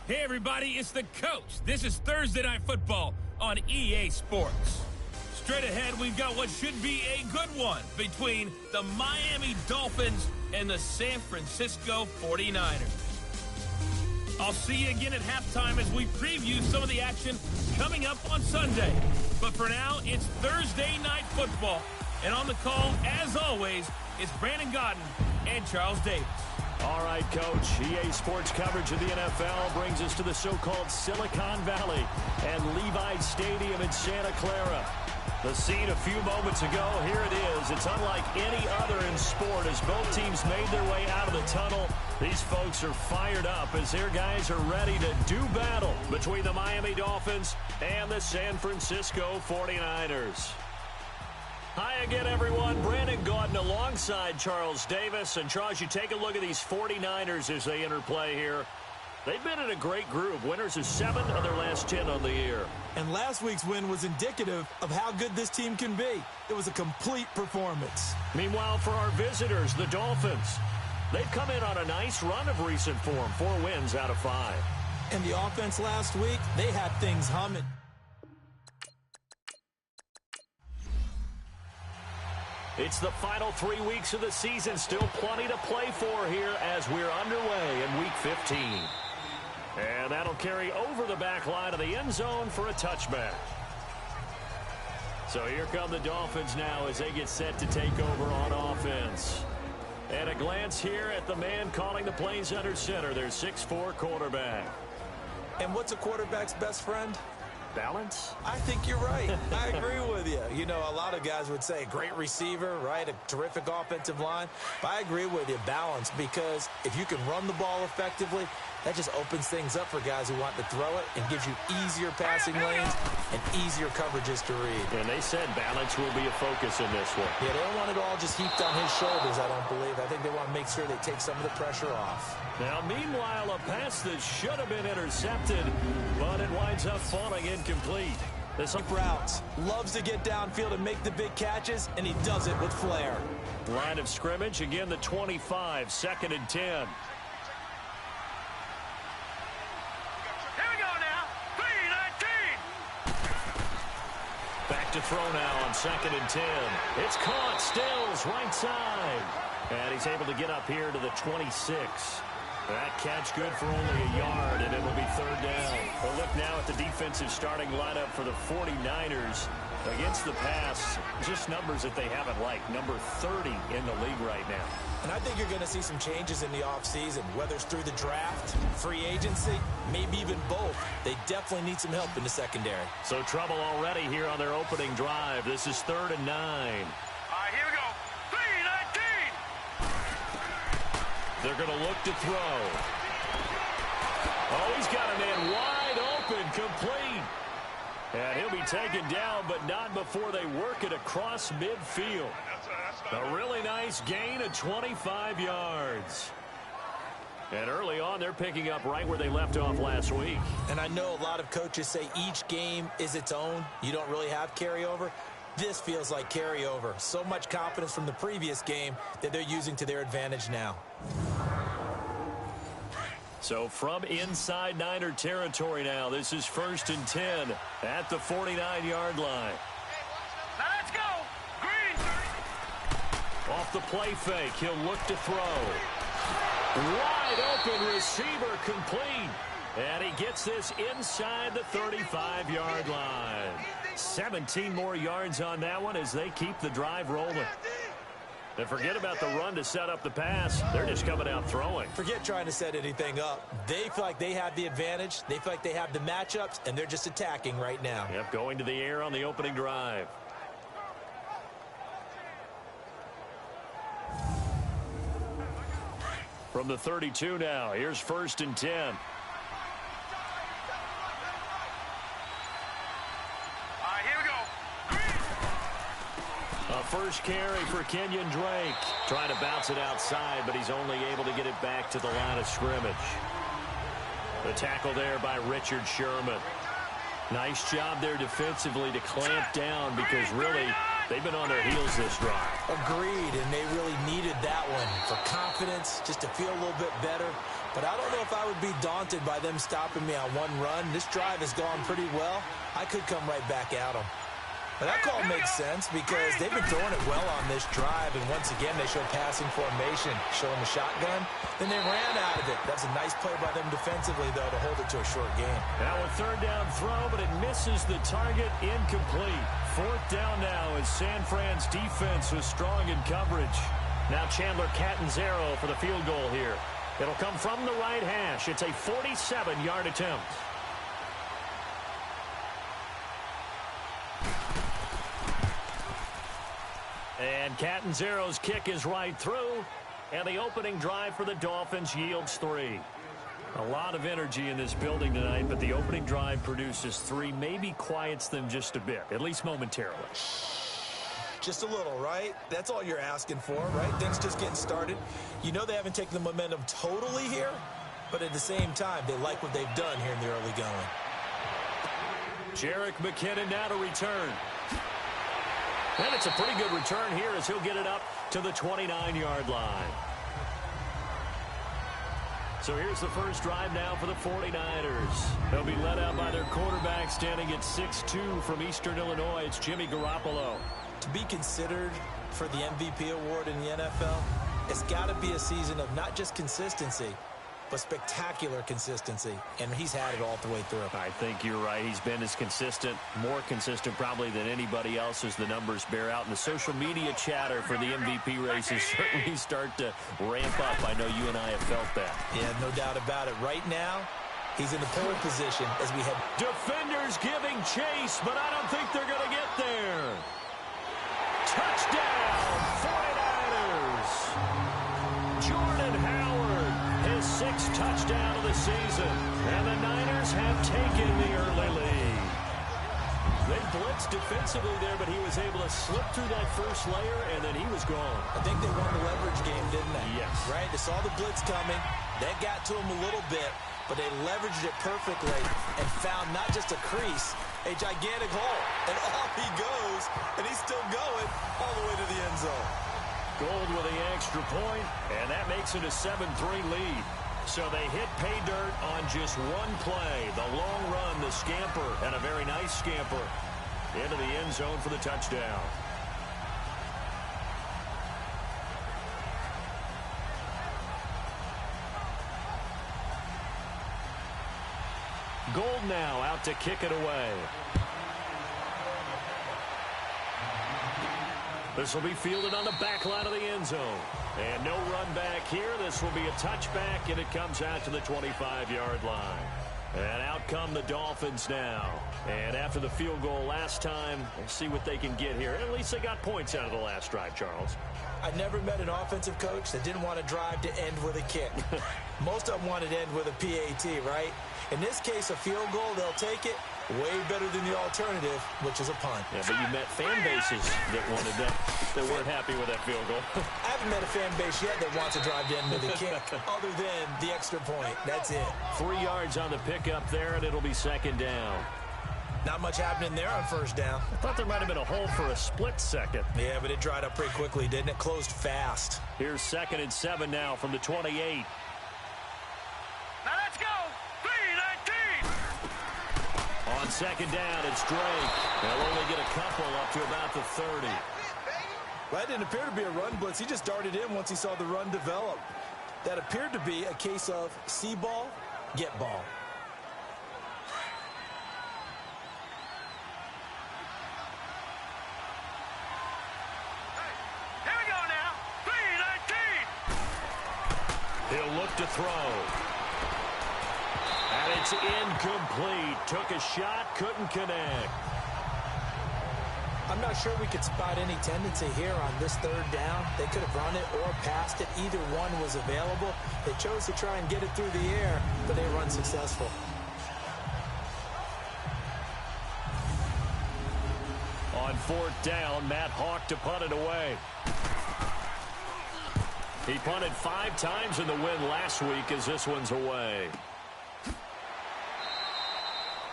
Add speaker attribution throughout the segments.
Speaker 1: Hey everybody, it's the coach. This is Thursday Night Football on EA Sports. Straight ahead, we've got what should be a good one between the Miami Dolphins and the San Francisco 49ers. I'll see you again at halftime as we preview some of the action coming up on Sunday. But for now, it's Thursday Night Football. And on the call, as always, it's Brandon Gaudin and Charles Davis.
Speaker 2: All right, Coach. EA Sports coverage of the NFL brings us to the so-called Silicon Valley and Levi Stadium in Santa Clara. The scene a few moments ago, here it is. It's unlike any other in sport as both teams made their way out of the tunnel. These folks are fired up as their guys are ready to do battle between the Miami Dolphins and the San Francisco 49ers. Hi again, everyone. Brandon Gaudin alongside Charles Davis. And, Charles, you take a look at these 49ers as they interplay here. They've been in a great group. Winners of 7 of their last 10 on the year.
Speaker 3: And last week's win was indicative of how good this team can be. It was a complete performance.
Speaker 2: Meanwhile, for our visitors, the Dolphins, they've come in on a nice run of recent form. 4 wins out of 5.
Speaker 3: And the offense last week, they had things humming.
Speaker 2: It's the final 3 weeks of the season. Still plenty to play for here as we're underway in Week 15. And that'll carry over the back line of the end zone for a touchback. So here come the Dolphins now as they get set to take over on offense. And a glance here at the man calling the plays under center, their 6'4" quarterback.
Speaker 3: And what's a quarterback's best friend?
Speaker 2: Balance?
Speaker 3: I think you're right. I agree with you. You know, a lot of guys would say great receiver, right? A terrific offensive line. But I agree with you, balance, because if you can run the ball effectively, that just opens things up for guys who want to throw it and gives you easier passing lanes and easier coverages to read.
Speaker 2: And they said balance will be a focus in this one.
Speaker 3: Yeah, they don't want it all just heaped on his shoulders, I don't believe. I think they want to make sure they take some of the pressure off.
Speaker 2: Now, meanwhile, a pass that should have been intercepted, but it winds up falling incomplete.
Speaker 3: This routes loves to get downfield and make the big catches, and he does it with flair.
Speaker 2: Line of scrimmage, again the 25, 2nd and 10.
Speaker 4: Here we go now, 3-19.
Speaker 2: Back to throw now on 2nd and 10. It's caught, Stills, right side. And he's able to get up here to the 26. That catch good for only a yard, and it'll be 3rd down. We'll look now at the defensive starting lineup for the 49ers. Against the pass, just numbers that they haven't liked. Number 30 in the league right now.
Speaker 3: And I think you're going to see some changes in the offseason, whether it's through the draft, free agency, maybe even both. They definitely need some help in the secondary.
Speaker 2: So trouble already here on their opening drive. This is 3rd and 9.
Speaker 4: All right, here we go. 3-19.
Speaker 2: They're going to look to throw. Oh, he's got a man wide open, complete. And he'll be taken down, but not before they work it across midfield. A really nice gain of 25 yards. And early on, they're picking up right where they left off last week.
Speaker 3: And I know a lot of coaches say each game is its own. You don't really have carryover. This feels like carryover. So much confidence from the previous game that they're using to their advantage now.
Speaker 2: So from inside Niner territory now, this is 1st and 10 at the 49-yard line.
Speaker 4: Now let's go. Green.
Speaker 2: Off the play fake, he'll look to throw. Wide open receiver complete. And he gets this inside the 35-yard line. 17 more yards on that one as they keep the drive rolling. And forget about the run to set up the pass. They're just coming out throwing.
Speaker 3: Forget trying to set anything up. They feel like they have the advantage. They feel like they have the matchups, and they're just attacking right now.
Speaker 2: Yep, going to the air on the opening drive. From the 32 now, here's 1st and 10. First carry for Kenyon Drake. Trying to bounce it outside, but he's only able to get it back to the line of scrimmage. The tackle there by Richard Sherman. Nice job there defensively to clamp down because really they've been on their heels this drive.
Speaker 3: Agreed, and they really needed that one for confidence, just to feel a little bit better. but I don't know if I would be daunted by them stopping me on one run. This drive has gone pretty well. I could come right back at them. But that call makes sense because they've been throwing it well on this drive, and once again, they show passing formation, showing the shotgun. Then they ran out of it. That's a nice play by them defensively, though, to hold it to a short game.
Speaker 2: Now a third down throw, but it misses the target, incomplete. Fourth down now as San Fran's defense was strong in coverage. Now Chandler Catanzaro for the field goal here. It'll come from the right hash. It's a 47-yard attempt. And Catanzaro's kick is right through. And the opening drive for the Dolphins yields 3. A lot of energy in this building tonight, but the opening drive produces 3, maybe quiets them just a bit, at least momentarily.
Speaker 3: Just a little, right? That's all you're asking for, right? Things just getting started. You know they haven't taken the momentum totally here, but at the same time, they like what they've done here in the early going.
Speaker 2: Jerick McKinnon now to return. And it's a pretty good return here as he'll get it up to the 29-yard line. So here's the first drive now for the 49ers. They'll be led out by their quarterback standing at 6'2" from Eastern Illinois. It's Jimmy Garoppolo.
Speaker 3: To be considered for the MVP award in the NFL, it's got to be a season of not just consistency, but spectacular consistency, and he's had it all the way through.
Speaker 2: I think you're right. He's been as consistent, more consistent probably than anybody else as the numbers bear out. And the social media chatter for the MVP races certainly start to ramp up. I know you and I have felt that.
Speaker 3: Yeah, no doubt about it. Right now, he's in the pole position as we head.
Speaker 2: Defenders giving chase, but I don't think they're going to get there. Touchdown, 49ers. Jordan Howard, his 6th touchdown of the season. And the Niners have taken the early lead. They blitzed defensively there, but he was able to slip through that first layer, and then he was gone.
Speaker 3: I think they won the leverage game, didn't they?
Speaker 2: Yes.
Speaker 3: Right? They saw the blitz coming. That got to him a little bit, but they leveraged it perfectly and found not just a crease, a gigantic hole. And off he goes, and he's still going all the way to the end zone.
Speaker 2: Gold with the extra point, and that makes it a 7-3 lead. So they hit pay dirt on just one play. The long run, the scamper, and a very nice scamper into the end zone for the touchdown. Gold now out to kick it away. This will be fielded on the back line of the end zone. And no run back here. This will be a touchback, and it comes out to the 25-yard line. And out come the Dolphins now. And after the field goal last time, we'll see what they can get here. At least they got points out of the last drive, Charles.
Speaker 3: I never met an offensive coach that didn't want to drive to end with a kick. Most of them wanted to end with a PAT, right? In this case, a field goal, they'll take it. Way better than the alternative, which is a punt.
Speaker 2: Yeah, but you met fan bases that wanted that, that weren't happy with that field goal.
Speaker 3: I haven't met a fan base yet that wants to drive to end with a kick, other than the extra point. That's it.
Speaker 2: 3 yards on the pickup there, and it'll be second down.
Speaker 3: Not much happening there on first down.
Speaker 2: I thought there might have been a hole for a split second.
Speaker 3: Yeah, but it dried up pretty quickly, didn't it? Closed fast.
Speaker 2: Here's 2nd and 7 now from the 28.
Speaker 4: Now let's go. 3-19.
Speaker 2: On second down, it's Drake. They'll only get a couple up to about the 30.
Speaker 3: Well, that didn't appear to be a run blitz. He just darted in once he saw the run develop. That appeared to be a case of see ball, get ball.
Speaker 4: Here we go now. 3-19.
Speaker 2: He'll look to throw. And it's incomplete. Took a shot, couldn't connect.
Speaker 3: I'm not sure we could spot any tendency here on this third down. They could have run it or passed it. Either one was available. They chose to try and get it through the air, but they were unsuccessful.
Speaker 2: On 4th down, Matt Hawk to punt it away. He punted 5 times in the win last week as this one's away.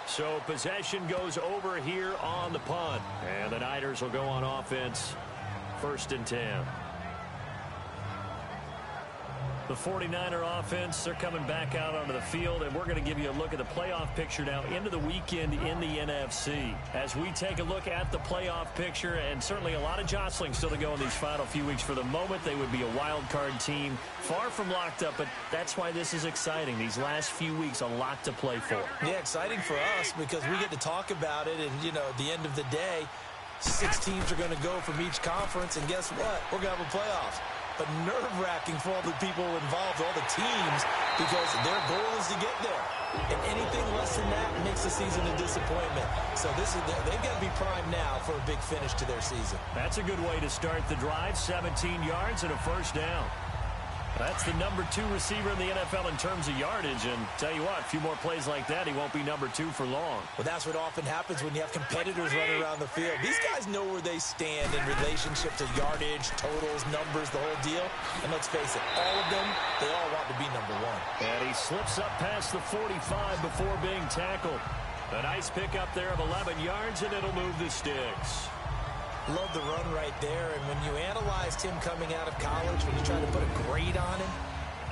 Speaker 2: So possession goes over here on the punt. And the Niners will go on offense. 1st and 10. The 49er offense, they're coming back out onto the field, and we're going to give you a look at the playoff picture now into the weekend in the NFC. As we take a look at the playoff picture, and certainly a lot of jostling still to go in these final few weeks. For the moment, they would be a wild card team, far from locked up, but that's why this is exciting. These last few weeks, a lot to play for.
Speaker 3: Yeah, exciting for us because we get to talk about it, and, you know, at the end of the day, 6 teams are going to go from each conference, and guess what? We're going to have a playoffs. But nerve-wracking for all the people involved, all the teams, because their goal is to get there. And anything less than that makes the season a disappointment. So they've got to be primed now for a big finish to their season.
Speaker 2: That's a good way to start the drive. 17 yards and a first down. That's the number 2 receiver in the NFL in terms of yardage. And tell you what, a few more plays like that, he won't be number 2 for long.
Speaker 3: Well, that's what often happens when you have competitors running around the field. These guys know where they stand in relationship to yardage, totals, numbers, the whole deal. And let's face it, all of them, they all want to be number 1.
Speaker 2: And he slips up past the 45 before being tackled. A nice pickup there of 11 yards, and it'll move the sticks.
Speaker 3: Love the run right there, and when you analyzed him coming out of college, when you tried to put a grade on him,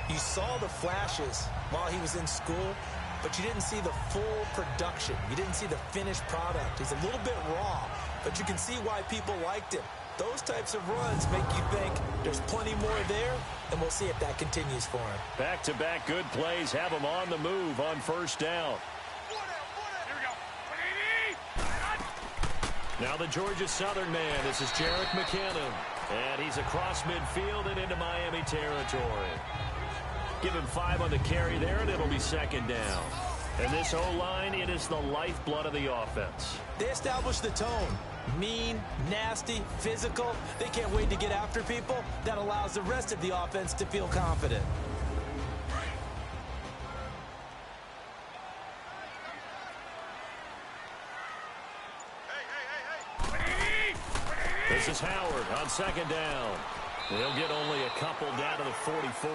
Speaker 3: you saw the flashes while he was in school, but you didn't see the full production. You didn't see the finished product. He's a little bit raw, but you can see why people liked him. Those types of runs make you think there's plenty more there, and we'll see if that continues for him.
Speaker 2: Back-to-back good plays have him on the move on first down. Now the Georgia Southern man, this is Jerick McKinnon. And he's across midfield and into Miami territory. Give him 5 on the carry there, and it'll be second down. And this O-line, it is the lifeblood of the offense.
Speaker 3: They establish the tone. Mean, nasty, physical. They can't wait to get after people. That allows the rest of the offense to feel confident.
Speaker 2: This is Howard on second down. He'll get only a couple down to the 44.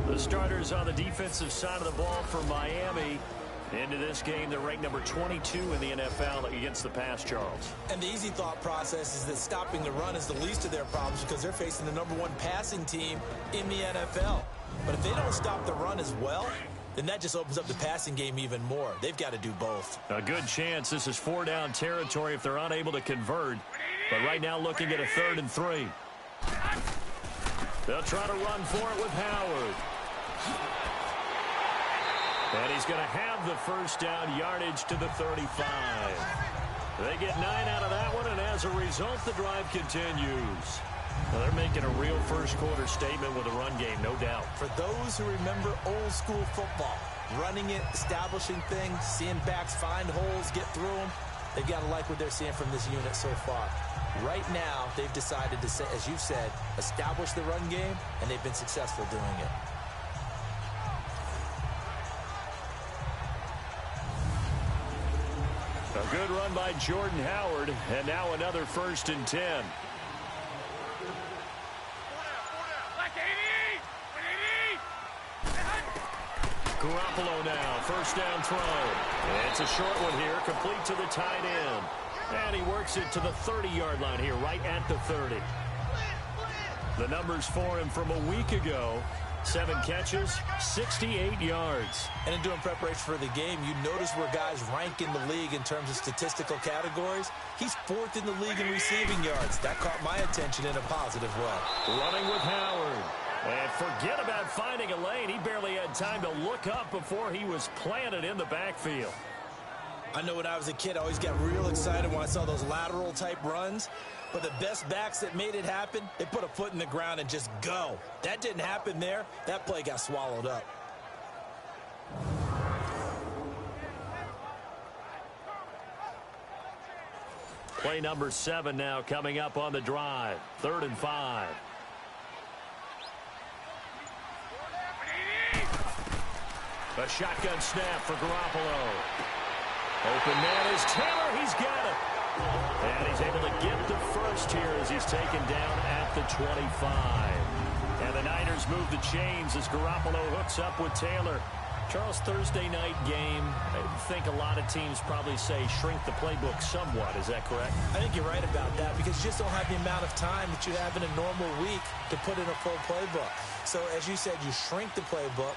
Speaker 2: The starters on the defensive side of the ball for Miami. Into this game, they're ranked number 22 in the NFL against the pass, Charles.
Speaker 3: And the easy thought process is that stopping the run is the least of their problems because they're facing the number 1 passing team in the NFL. But if they don't stop the run as well, then that just opens up the passing game even more. They've got to do both.
Speaker 2: A good chance this is 4-down territory if they're unable to convert. But right now looking at a 3rd and 3. They'll try to run for it with Howard. And he's going to have the first down yardage to the 35. They get 9 out of that one, and as a result, the drive continues. Well, they're making a real first-quarter statement with a run game, no doubt.
Speaker 3: For those who remember old-school football, running it, establishing things, seeing backs find holes, get through them, they've got to like what they're seeing from this unit so far. Right now, they've decided to, as you've said, establish the run game, and they've been successful doing it.
Speaker 2: A good run by Jordan Howard, and now another 1st and 10. Garoppolo now, first down throw. It's a short one here, complete to the tight end. And he works it to the 30-yard line here, right at the 30. The numbers for him from a week ago, 7 catches, 68 yards.
Speaker 3: And in doing preparation for the game, you notice where guys rank in the league in terms of statistical categories. He's 4th in the league in receiving yards. That caught my attention in a positive way.
Speaker 2: Running with Howard. And forget about finding a lane. He barely had time to look up before he was planted in the backfield.
Speaker 3: I know when I was a kid, I always got real excited when I saw those lateral type runs. But the best backs that made it happen, they put a foot in the ground and just go. That didn't happen there. That play got swallowed up.
Speaker 2: Play number 7 now coming up on the drive. 3rd and 5. A shotgun snap for Garoppolo. Open man is Taylor. He's got it. And he's able to get the first here as he's taken down at the 25. And the Niners move the chains as Garoppolo hooks up with Taylor. Charles, Thursday night game, I think a lot of teams probably say shrink the playbook somewhat. Is that correct?
Speaker 3: I think you're right about that because you just don't have the amount of time that you have in a normal week to put in a full playbook. So, as you said, you shrink the playbook,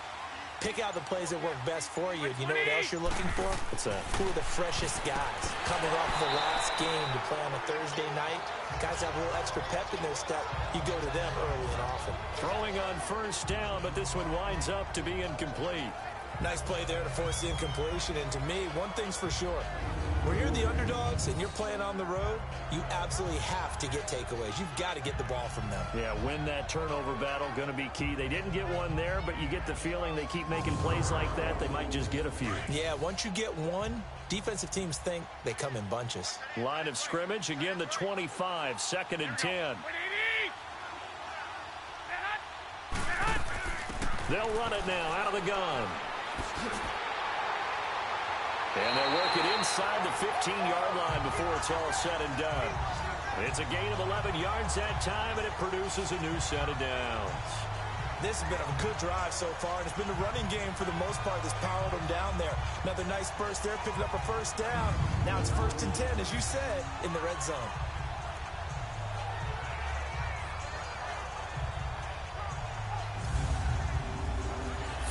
Speaker 3: pick out the plays that work best for you. You know what else you're looking for?
Speaker 2: What's that?
Speaker 3: Who are the freshest guys coming off the last game to play on a Thursday night? Guys have a little extra pep in their step. You go to them early and often.
Speaker 2: Throwing on first down, but this one winds up to be incomplete.
Speaker 3: Nice play there to force the incompletion. And to me, one thing's for sure. When you're the underdogs and you're playing on the road, you absolutely have to get takeaways. You've got to get the ball from them.
Speaker 2: Yeah, win that turnover battle, going to be key. They didn't get one there, but you get the feeling they keep making plays like that, they might just get a few.
Speaker 3: Yeah, once you get one, defensive teams think they come in bunches.
Speaker 2: Line of scrimmage, again the 25, 2nd and 10. They'll run it now out of the gun. And they'll work it inside the 15-yard line before it's all said and done. It's a gain of 11 yards that time, and it produces a new set of downs.
Speaker 3: This has been a good drive so far, and it's been the running game for the most part that's powered them down there. Another nice burst there, picking up a first down. Now it's 1st and 10, as you said, in the red zone.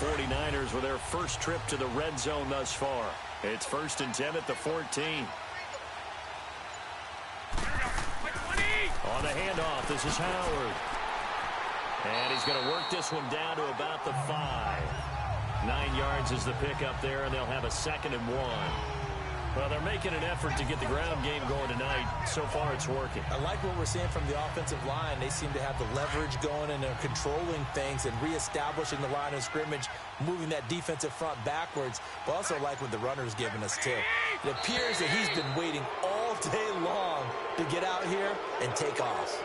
Speaker 2: '49ers with their first trip to the red zone thus far. It's 1st and 10 at the 14. On the handoff, this is Howard. And he's going to work this one down to about the 5. 9 yards is the pickup there, and they'll have a 2nd and 1. Well, they're making an effort to get the ground game going tonight. So far, it's working.
Speaker 3: I like what we're seeing from the offensive line. They seem to have the leverage going, and they're controlling things and reestablishing the line of scrimmage, moving that defensive front backwards. But also like what the runner's giving us, too. It appears that he's been waiting all day long to get out here and take off.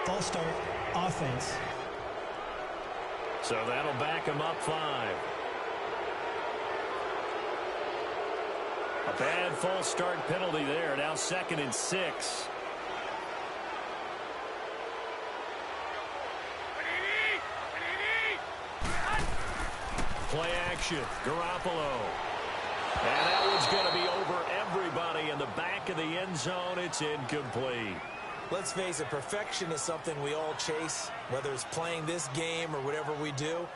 Speaker 5: False start, offense.
Speaker 2: So that'll back him up 5. A bad false start penalty there. Now 2nd and 6. Play action. Garoppolo. And that one's going to be over everybody in the back of the end zone. It's incomplete.
Speaker 3: Let's face it, perfection is something we all chase, whether it's playing this game or whatever we do.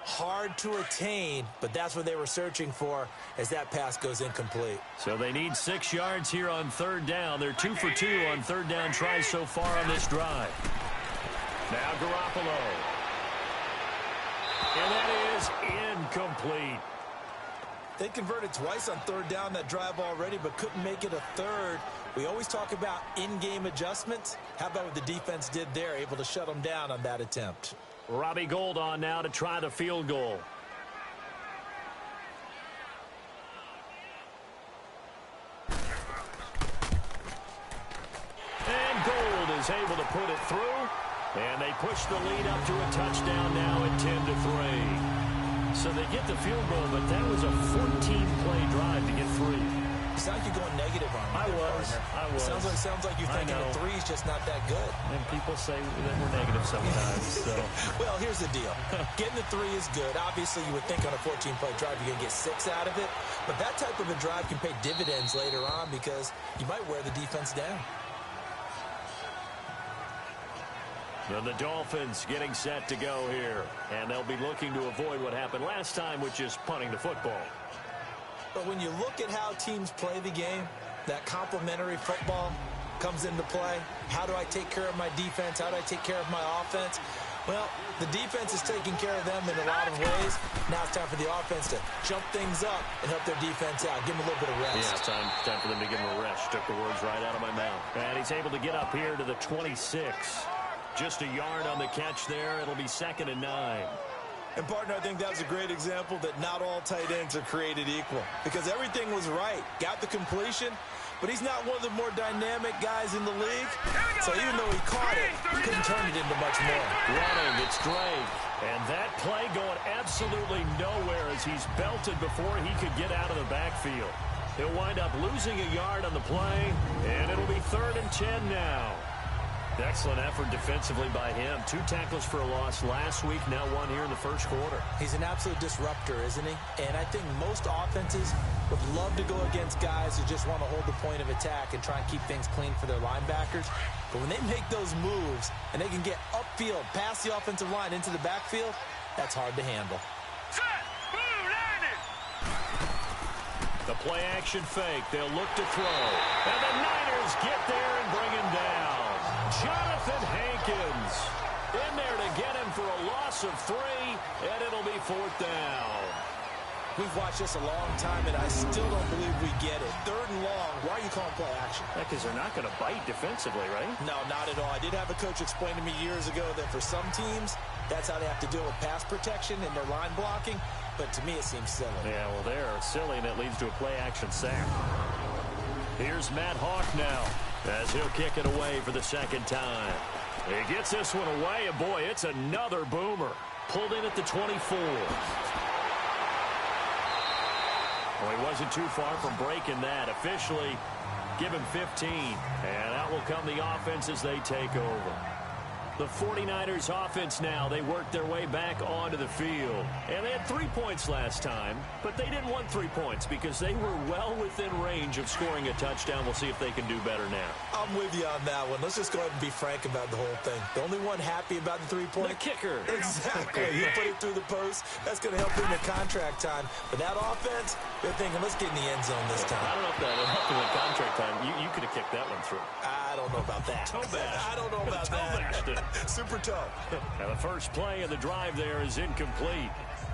Speaker 3: Hard to attain, but that's what they were searching for as that pass goes incomplete.
Speaker 2: So they need 6 yards here on 3rd down. They're 2 for 2 on 3rd down tries so far on this drive. Now Garoppolo. And that is incomplete.
Speaker 3: They converted twice on 3rd down that drive already, but couldn't make it a 3rd. We always talk about in-game adjustments. How about what the defense did there, able to shut them down on that attempt?
Speaker 2: Robbie Gould on now to try the field goal. And Gould is able to put it through. And they push the lead up to a touchdown now at 10-3. So they get the field goal, but that was a 14-play drive to get 3.
Speaker 3: You sound like you're going negative on me.
Speaker 2: I was.
Speaker 3: Sounds like you're thinking the 3's just not that good.
Speaker 2: And people say that we're negative sometimes. So.
Speaker 3: Well, here's the deal. Getting the 3 is good. Obviously, you would think on a 14-play drive you're going to get 6 out of it. But that type of a drive can pay dividends later on because you might wear the defense down.
Speaker 2: And the Dolphins getting set to go here. And they'll be looking to avoid what happened last time, which is punting the football.
Speaker 3: But when you look at how teams play the game, that complementary football comes into play. How do I take care of my defense? How do I take care of my offense? Well, the defense is taking care of them in a lot of ways. Now it's time for the offense to jump things up and help their defense out. Give them a little bit of rest.
Speaker 2: Yeah, time for them to give them a rest. Took the words right out of my mouth. And he's able to get up here to the 26. Just a yard on the catch there. It'll be 2nd and 9.
Speaker 3: And, partner, I think that's a great example that not all tight ends are created equal because everything was right. Got the completion, but he's not one of the more dynamic guys in the league. So even though he caught it, he couldn't turn it into much more.
Speaker 2: Running, it's Drake. And that play going absolutely nowhere as he's belted before he could get out of the backfield. He'll wind up losing a yard on the play, and it'll be 3rd and 10 now. Excellent effort defensively by him. 2 tackles for a loss last week, now 1 here in the first quarter.
Speaker 3: He's an absolute disruptor, isn't he? And I think most offenses would love to go against guys who just want to hold the point of attack and try and keep things clean for their linebackers. But when they make those moves and they can get upfield, past the offensive line into the backfield, that's hard to handle.
Speaker 4: Set. Blue landed.
Speaker 2: The play-action fake. They'll look to throw. And the Niners get there and bring him down. Jonathan Hankins in there to get him for a loss of 3, and it'll be 4th down.
Speaker 3: We've watched this a long time, and I still don't believe we get it. 3rd and long. Why are you calling play action?
Speaker 2: Because they're not going to bite defensively, right?
Speaker 3: No, not at all. I did have a coach explain to me years ago that for some teams, that's how they have to deal with pass protection and their line blocking. But to me, it seems silly.
Speaker 2: Yeah, well, they're silly, and it leads to a play-action sack. Here's Matt Hawk now, as he'll kick it away for the 2nd time. He gets this one away, and boy, it's another boomer. Pulled in at the 24. Well, he wasn't too far from breaking that. Officially, give him 15. And out will come the offense as they take over. The 49ers offense now, they work their way back onto the field. And they had 3 points last time, but they didn't want 3 points because they were well within range of scoring a touchdown. We'll see if they can do better now.
Speaker 3: I'm with you on that one. Let's just go ahead and be frank about the whole thing. The only one happy about the 3-point?
Speaker 2: The kicker.
Speaker 3: Exactly. You put it through the post. That's going to help him in contract time. But that offense, they're thinking, let's get in the end zone this time.
Speaker 2: I don't know if that helped him in contract time. You could have kicked that one through.
Speaker 3: I don't know about that.
Speaker 2: Toe bash.
Speaker 3: I don't know about that. Super toe.
Speaker 2: Now the first play of the drive there is incomplete.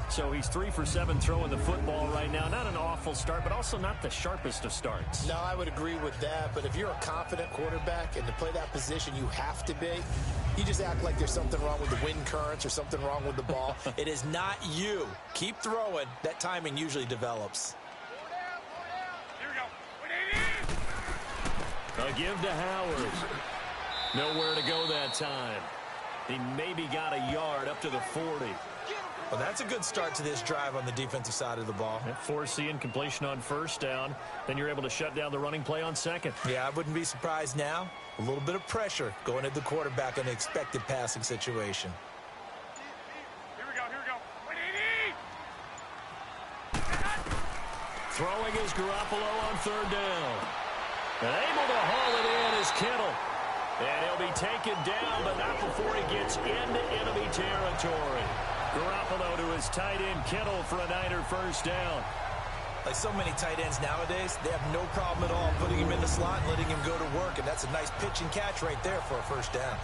Speaker 2: So he's 3 for 7 throwing the football right now. Not an awful start, but also not the sharpest of starts.
Speaker 6: No, I would agree with that. But if you're a confident quarterback and to play that position you have to be, you just act like there's something wrong with the wind currents or something wrong with the ball.
Speaker 3: It is not you. Keep throwing. That timing usually develops.
Speaker 4: Here we go.
Speaker 2: A give to Howard. Nowhere to go that time. He maybe got a yard up to the 40.
Speaker 3: Well, that's a good start to this drive on the defensive side of the ball.
Speaker 2: Force the incompletion on 1st down. Then you're able to shut down the running play on 2nd.
Speaker 3: Yeah, I wouldn't be surprised now. A little bit of pressure going at the quarterback in an expected passing situation.
Speaker 4: Here we go.
Speaker 2: Throwing is Garoppolo on 3rd down. And able to haul it in is Kittle. And he'll be taken down, but not before he gets into enemy territory. Garoppolo to his tight end Kittle for a Niner 1st down.
Speaker 3: Like so many tight ends nowadays, they have no problem at all putting him in the slot and letting him go to work. And that's a nice pitch and catch right there for a 1st down.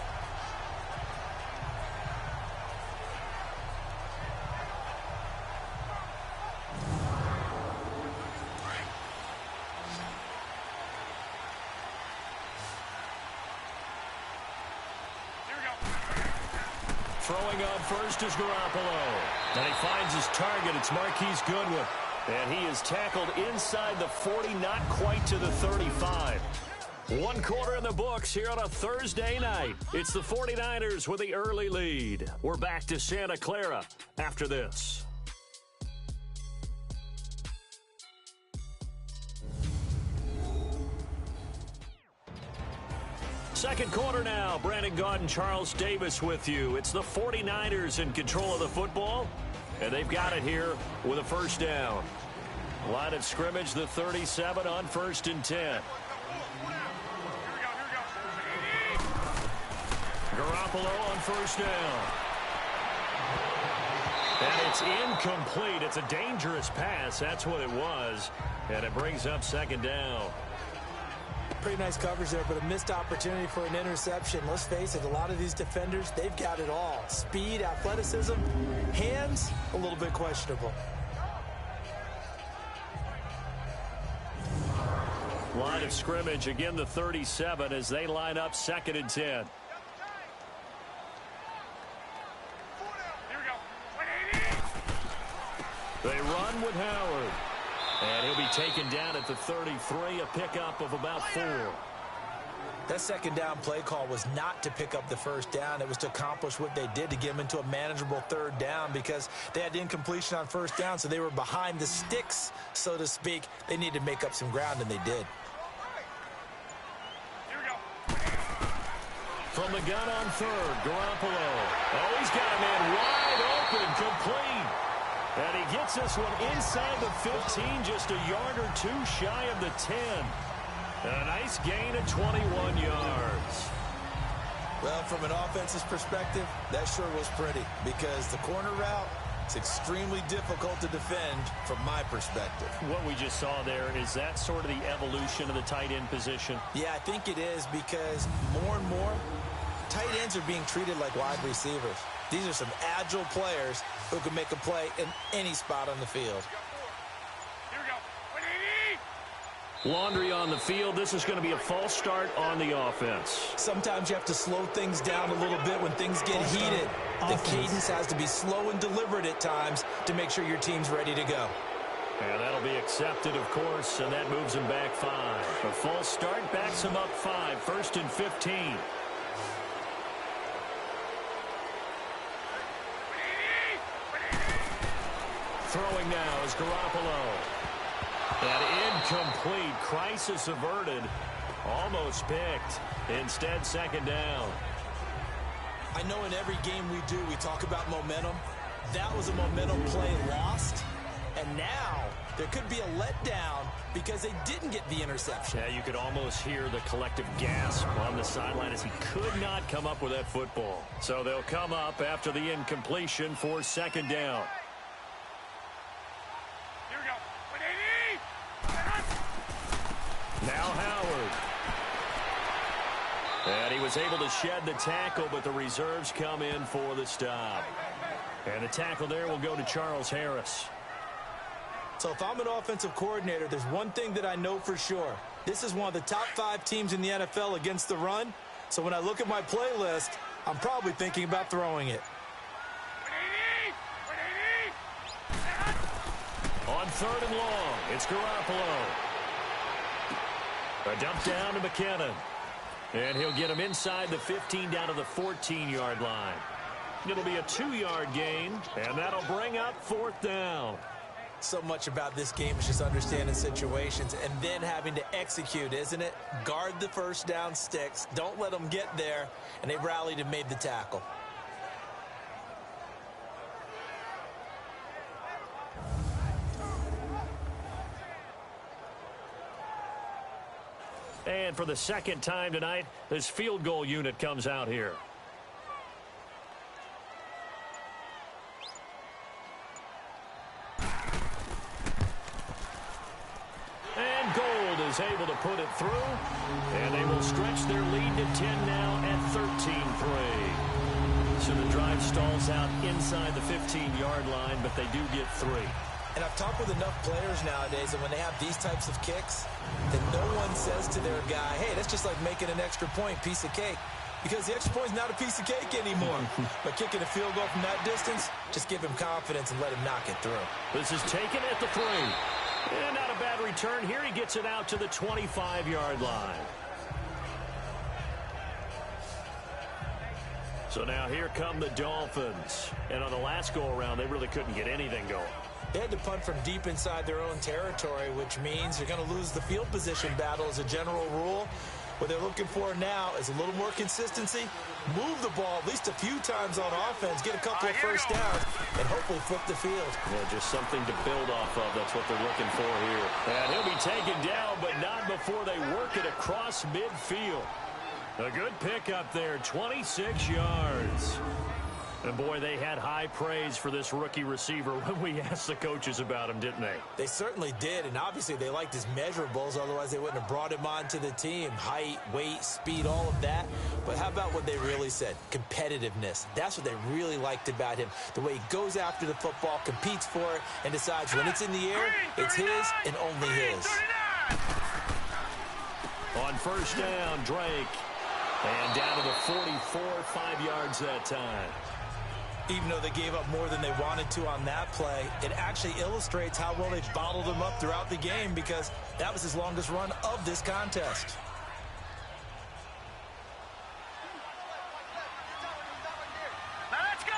Speaker 2: Throwing on 1st is Garoppolo. And he finds his target. It's Marquise Goodwin. And he is tackled inside the 40, not quite to the 35. 1 quarter in the books here on a Thursday night. It's the 49ers with the early lead. We're back to Santa Clara after this. Second quarter now. Brandon Gaudin and Charles Davis with you. It's the 49ers in control of the football, and they've got it here with a 1st down. Line of scrimmage, the 37 on 1st and 10. Garoppolo on 1st down. And it's incomplete. It's a dangerous pass. That's what it was. And it brings up 2nd down.
Speaker 3: Pretty nice coverage there, but a missed opportunity for an interception. Let's face it, a lot of these defenders, they've got it all. Speed, athleticism, hands, a little bit questionable.
Speaker 2: Line of scrimmage, again the 37 as they line up 2nd and 10.
Speaker 4: Here we go.
Speaker 2: They run with Howard. And he'll be taken down at the 33, a pickup of about 4.
Speaker 3: That 2nd down play call was not to pick up the 1st down. It was to accomplish what they did to get them into a manageable 3rd down because they had incompletion on 1st down, so they were behind the sticks, so to speak. They needed to make up some ground, and they did.
Speaker 4: Here we go.
Speaker 2: From the gun on third, Garoppolo. Oh, he's got a man wide open, complete. And he gets this one inside the 15, just a yard or two shy of the 10. A nice gain of 21 yards.
Speaker 3: Well, from an offense's perspective, that sure was pretty because the corner route is extremely difficult to defend from my perspective.
Speaker 2: What we just saw there, is that sort of the evolution of the tight end position?
Speaker 3: Yeah, I think it is because more and more, tight ends are being treated like wide receivers. These are some agile players who can make a play in any spot on the field.
Speaker 2: Laundry on the field. This is going to be a false start on the offense.
Speaker 3: Sometimes you have to slow things down a little bit when things get heated. The cadence has to be slow and deliberate at times to make sure your team's ready to go.
Speaker 2: And that'll be accepted, of course, and that moves him back 5. A false start backs him up 5. 1st and 15. Throwing now is Garoppolo. And incomplete. Crisis averted. Almost picked. Instead, 2nd down.
Speaker 3: I know in every game we do, we talk about momentum. That was a momentum play lost. And now there could be a letdown because they didn't get the interception.
Speaker 2: Yeah, you could almost hear the collective gasp on the sideline as he could not come up with that football. So they'll come up after the incompletion for 2nd down. Now Howard. And he was able to shed the tackle, but the reserves come in for the stop. And the tackle there will go to Charles Harris.
Speaker 3: So if I'm an offensive coordinator, there's one thing that I know for sure. This is one of the top 5 teams in the NFL against the run. So when I look at my playlist, I'm probably thinking about throwing it.
Speaker 2: On 3rd and long, it's Garoppolo. A dump down to McKinnon. And he'll get him inside the 15 down to the 14-yard line. It'll be a 2-yard gain, and that'll bring up 4th down.
Speaker 3: So much about this game is just understanding situations and then having to execute, isn't it? Guard the first down sticks. Don't let them get there. And they rallied and made the tackle.
Speaker 2: And for the 2nd time tonight, this field goal unit comes out here. And Gold is able to put it through. And they will stretch their lead to 10 now at 13-3. So the drive stalls out inside the 15-yard line, but they do get 3.
Speaker 3: And I've talked with enough players nowadays that when they have these types of kicks, that no one says to their guy, hey, that's just like making an extra point, piece of cake. Because the extra point is not a piece of cake anymore. But kicking a field goal from that distance, just give him confidence and let him knock it through.
Speaker 2: This is taken at the 3. And not a bad return here. He gets it out to the 25-yard line. So now here come the Dolphins. And on the last go-around, they really couldn't get anything going.
Speaker 3: They had to punt from deep inside their own territory, which means you're going to lose the field position battle as a general rule. What they're looking for now is a little more consistency, move the ball at least a few times on offense, get a couple of first downs, and hopefully flip the field.
Speaker 2: Yeah, just something to build off of. That's what they're looking for here. And he'll be taken down, but not before they work it across midfield. A good pickup there, 26 yards. And, boy, they had high praise for this rookie receiver when we asked the coaches about him, didn't they?
Speaker 3: They certainly did, and obviously they liked his measurables. Otherwise, they wouldn't have brought him onto the team. Height, weight, speed, all of that. But how about what they really said? Competitiveness. That's what they really liked about him. The way he goes after the football, competes for it, and decides when it's in the air, it's his and only his.
Speaker 2: On 1st down, Drake. And down to the 44, 5 yards that time.
Speaker 3: Even though they gave up more than they wanted to on that play, it actually illustrates how well they've bottled him up throughout the game because that was his longest run of this contest.
Speaker 4: Now let's go.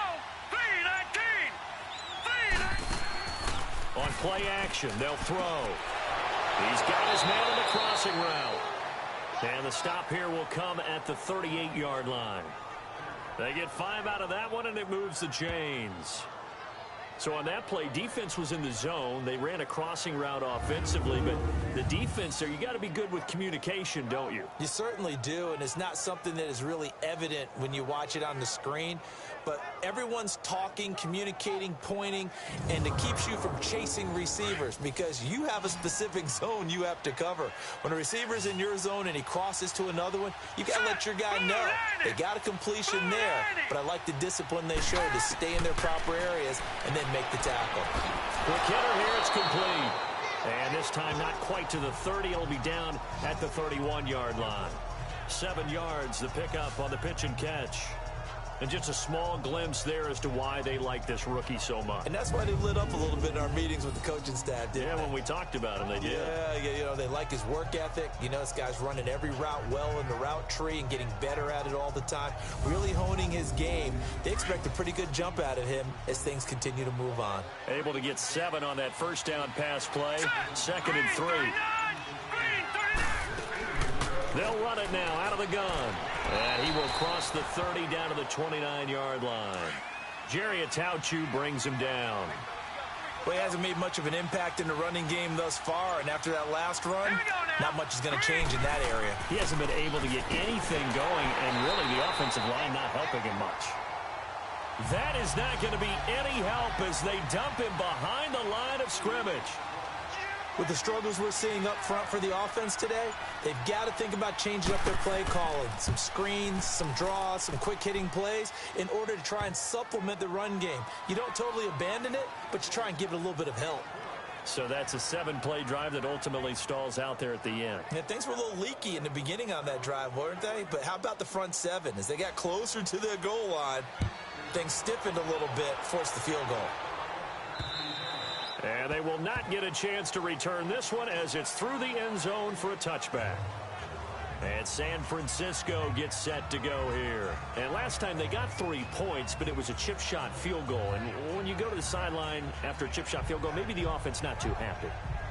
Speaker 4: 3-19.
Speaker 2: On play action, they'll throw. He's got his man on the crossing route. And the stop here will come at the 38-yard line. They get 5 out of that one, and it moves the chains. So on that play, defense was in the zone. They ran a crossing route offensively, but the defense there, you got to be good with communication, don't you?
Speaker 3: You certainly do, and it's not something that is really evident when you watch it on the screen. But everyone's talking, communicating, pointing, and it keeps you from chasing receivers because you have a specific zone you have to cover. When a receiver's in your zone and he crosses to another one, you got to let your guy know. They got a completion there, but I like the discipline they showed to stay in their proper areas and then make the tackle.
Speaker 2: Quick hitter here, it's complete. And this time not quite to the 30. It'll be down at the 31-yard line. 7 yards, the pickup on the pitch and catch. And just a small glimpse there as to why they like this rookie so much.
Speaker 3: And that's why they lit up a little bit in our meetings with the coaching staff, didn't they?
Speaker 2: When we talked about him, they did.
Speaker 3: Yeah, you know, they like his work ethic. You know, this guy's running every route well in the route tree and getting better at it all the time, really honing his game. They expect a pretty good jump out of him as things continue to move on.
Speaker 2: Able to get 7 on that first down pass play. 2nd and 3. They'll run it now out of the gun. And he will cross the 30 down to the 29-yard line. Jerry Atauchu brings him down.
Speaker 3: Well, he hasn't made much of an impact in the running game thus far, and after that last run, not much is going to change in that area.
Speaker 2: He hasn't been able to get anything going, and really the offensive line not helping him much. That is not going to be any help as they dump him behind the line of scrimmage.
Speaker 3: With the struggles we're seeing up front for the offense today, they've got to think about changing up their play calling. Some screens, some draws, some quick-hitting plays in order to try and supplement the run game. You don't totally abandon it, but you try and give it a little bit of help.
Speaker 2: So that's a 7-play drive that ultimately stalls out there at the end.
Speaker 3: Yeah, things were a little leaky in the beginning on that drive, weren't they? But how about the front 7? As they got closer to their goal line, things stiffened a little bit, forced the field goal.
Speaker 2: And they will not get a chance to return this one as it's through the end zone for a touchback. And San Francisco gets set to go here. And last time they got 3 points, but it was a chip shot field goal. And when you go to the sideline after a chip shot field goal, maybe the offense not too happy.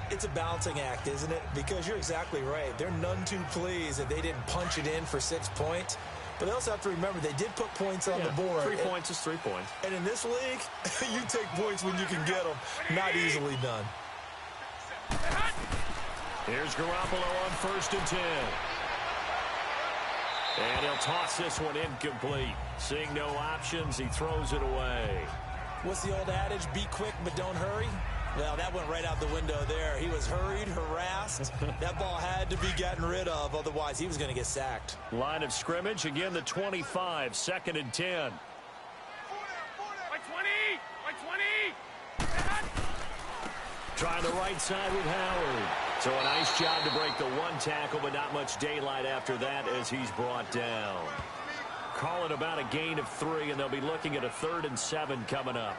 Speaker 3: It's a balancing act, isn't it? Because you're exactly right. They're none too pleased that they didn't punch it in for 6 points. But they also have to remember they did put points on the board.
Speaker 2: 3 points is 3 points.
Speaker 3: And in this league, you take points when you can get them. Not easily done.
Speaker 2: Here's Garoppolo on 1st and 10. And he'll toss this one incomplete. Seeing no options, he throws it away.
Speaker 3: What's the old adage? Be quick, but don't hurry. Well, that went right out the window there. He was hurried, harassed. That ball had to be gotten rid of. Otherwise, he was going to get sacked.
Speaker 2: Line of scrimmage, again, the 25, 2nd and 10.
Speaker 4: By 20! By 20!
Speaker 2: Trying the right side with Howard. So a nice job to break the 1 tackle, but not much daylight after that as he's brought down. Call it about a gain of 3, and they'll be looking at a 3rd and 7 coming up.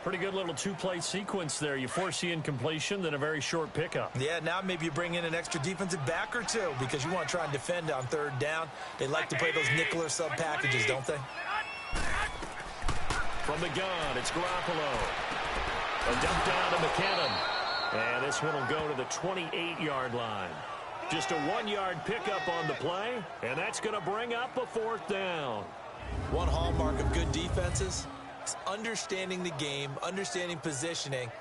Speaker 2: Pretty good little 2-play sequence there. You force the incompletion, then a very short pickup.
Speaker 3: Yeah, now maybe you bring in an extra defensive back or 2 because you want to try and defend on 3rd down. They like to play those nickel or sub packages, don't they?
Speaker 2: From the gun, it's Garoppolo. A dump down to McKinnon. And this one will go to the 28-yard line. Just a 1-yard pickup on the play, and that's going to bring up a 4th down.
Speaker 3: One hallmark of good defenses is understanding the game, understanding positioning,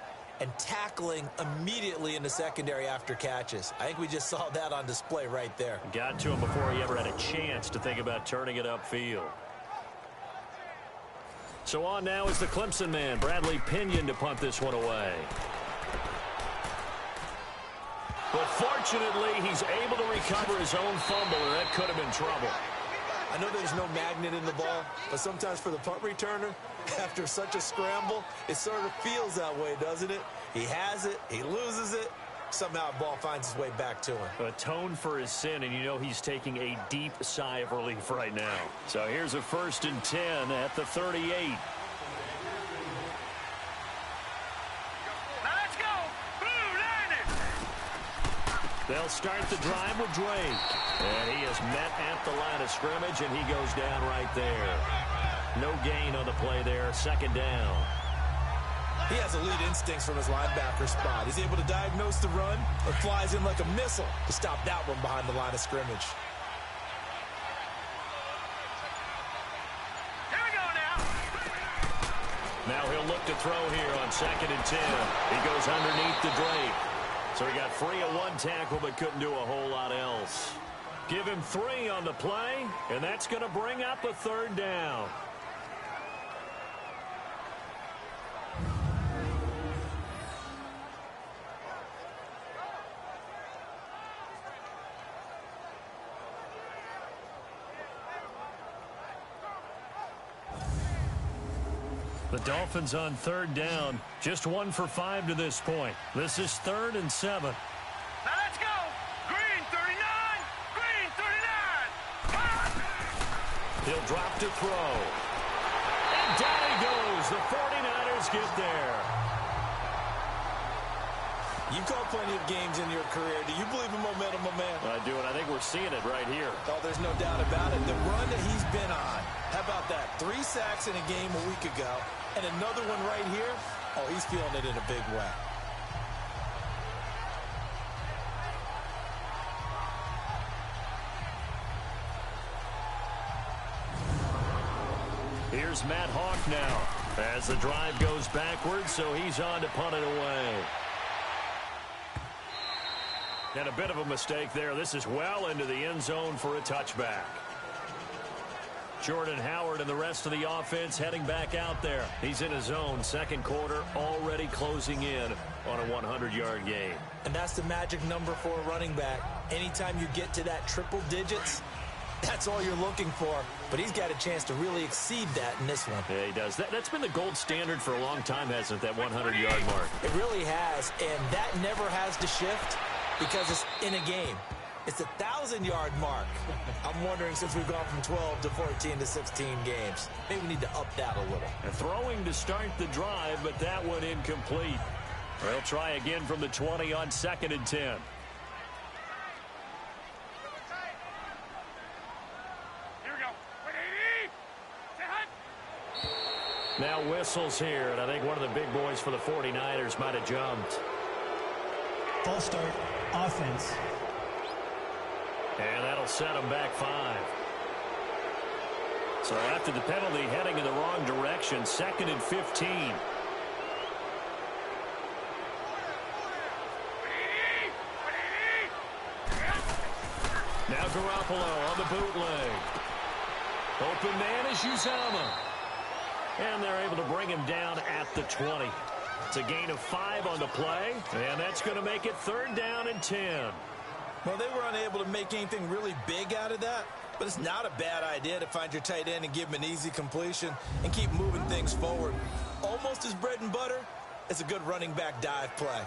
Speaker 3: and tackling immediately in the secondary after catches. I think we just saw that on display right there.
Speaker 2: Got to him before he ever had a chance to think about turning it upfield. So on now is the Clemson man, Bradley Pinion, to punt this one away. But fortunately, he's able to recover his own fumble, and that could have been trouble.
Speaker 3: I know there's no magnet in the ball, but sometimes for the punt returner, after such a scramble, it sort of feels that way, doesn't it? He has it, he loses it, somehow the ball finds its way back to him.
Speaker 2: Atone for his sin, and you know he's taking a deep sigh of relief right now. So here's a 1st and 10 at the 38. They'll start the drive with Drake. And he is met at the line of scrimmage, and he goes down right there. No gain on the play there. 2nd down.
Speaker 3: He has elite instincts from his linebacker spot. He's able to diagnose the run and flies in like a missile to stop that one behind the line of scrimmage.
Speaker 4: Here we go now.
Speaker 2: Now he'll look to throw here on 2nd and 10. He goes underneath the Drake. So he got free of one tackle but couldn't do a whole lot else. Give him 3 on the play, and that's going to bring up a 3rd down. The Dolphins on 3rd down, just 1 for 5 to this point. This is 3rd and 7.
Speaker 4: Now let's go. Green 39. Green 39.
Speaker 2: He'll drop to throw. And down he goes. The 49ers get there.
Speaker 3: You've called plenty of games in your career. Do you believe in momentum, my man?
Speaker 2: I do, and I think we're seeing it right here.
Speaker 3: Oh, there's no doubt about it. The run that he's been on. How about that? 3 sacks in a game a week ago, and another one right here. Oh, he's feeling it in a big way.
Speaker 2: Here's Matt Hawk now as the drive goes backwards, so he's on to punt it away. And a bit of a mistake there. This is well into the end zone for a touchback. Jordan Howard and the rest of the offense heading back out there. He's in his zone. 2nd quarter already closing in on a 100-yard game.
Speaker 3: And that's the magic number for a running back. Anytime you get to that triple digits, that's all you're looking for. But he's got a chance to really exceed that in this one.
Speaker 2: Yeah, he does. That's been the gold standard for a long time, hasn't it, that 100-yard mark?
Speaker 3: It really has, and that never has to shift because it's in a game. It's a 1,000-yard mark. I'm wondering, since we've gone from 12 to 14 to 16 games, maybe we need to up that a little.
Speaker 2: And throwing to start the drive, but that one incomplete. They'll try again from the 20 on 2nd and 10.
Speaker 4: Here we go. 180. Say hut.
Speaker 2: Now whistles here, and I think one of the big boys for the 49ers might have jumped.
Speaker 5: False start, offense.
Speaker 2: And that'll set him back 5. So after the penalty, heading in the wrong direction, 2nd and 15. Now Garoppolo on the bootleg. Open man is Uzama. And they're able to bring him down at the 20. It's a gain of 5 on the play, and that's going to make it 3rd down and 10.
Speaker 3: Well, they were unable to make anything really big out of that, but it's not a bad idea to find your tight end and give him an easy completion and keep moving things forward. Almost as bread and butter as a good running back dive play.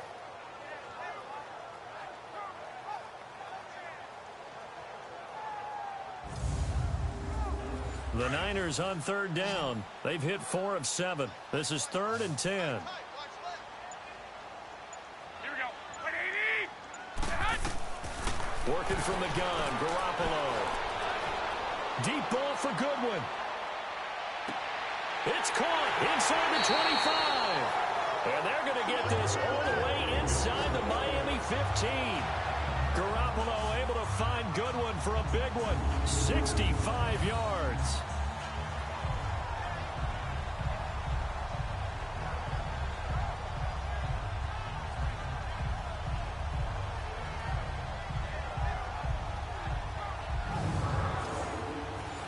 Speaker 2: The Niners on 3rd down. They've hit 4 of 7. This is 3rd and 10.
Speaker 4: Here we go. 180. Say hut.
Speaker 2: Working from the gun, Garoppolo. Deep ball for Goodwin. It's caught inside the 25. And they're going to get this all the way inside the Miami 15. Garoppolo able to find Goodwin for a big one. 65 yards.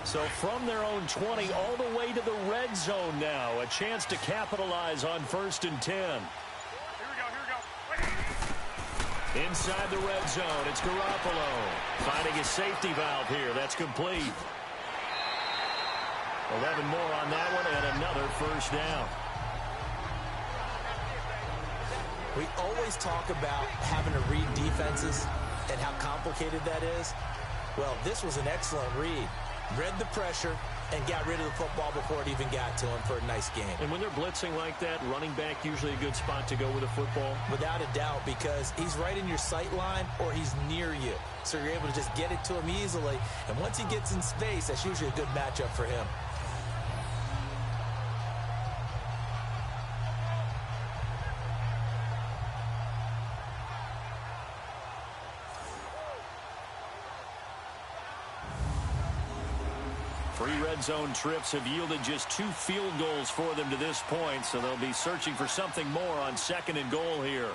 Speaker 2: So from their own 20 all the way to the red zone now. A chance to capitalize on 1st and 10.
Speaker 4: Here we go. 180.
Speaker 2: Inside the red zone, it's Garoppolo. Finding his safety valve here. That's complete. 11 more on that one and another 1st down.
Speaker 3: We always talk about having to read defenses and how complicated that is. Well, this was an excellent read. Read the pressure and got rid of the football before it even got to him for a nice game.
Speaker 2: And when they're blitzing like that, running back usually a good spot to go with a football?
Speaker 3: Without a doubt, because he's right in your sight line or he's near you. So you're able to just get it to him easily. And once he gets in space, that's usually a good matchup for him.
Speaker 2: 3 red zone trips have yielded just 2 field goals for them to this point, so they'll be searching for something more on 2nd and goal here.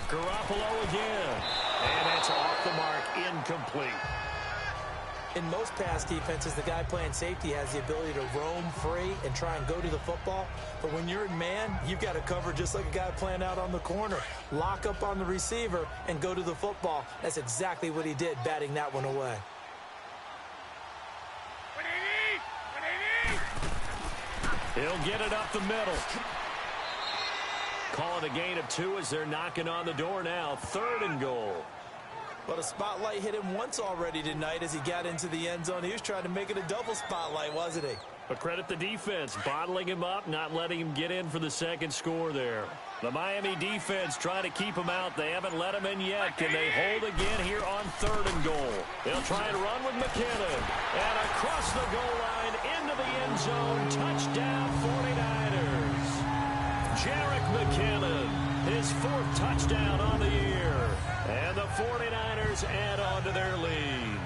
Speaker 2: Garoppolo again, and that's off the mark, incomplete.
Speaker 3: In most pass defenses, the guy playing safety has the ability to roam free and try and go to the football. But when you're in man, you've got to cover just like a guy playing out on the corner. Lock up on the receiver and go to the football. That's exactly what he did, batting that one away.
Speaker 2: He'll get it up the middle. Call it a gain of 2 as they're knocking on the door now. 3rd and goal.
Speaker 3: But a spotlight hit him once already tonight as he got into the end zone. He was trying to make it a double spotlight, wasn't he?
Speaker 2: But credit the defense, bottling him up, not letting him get in for the 2nd score there. The Miami defense trying to keep him out. They haven't let him in yet. Can they hold again here on 3rd and goal? They'll try and run with McKinnon. And across the goal line, into the end zone. Touchdown, 49ers. Jerick McKinnon, his 4th touchdown on the year. And the 49ers add on to their lead.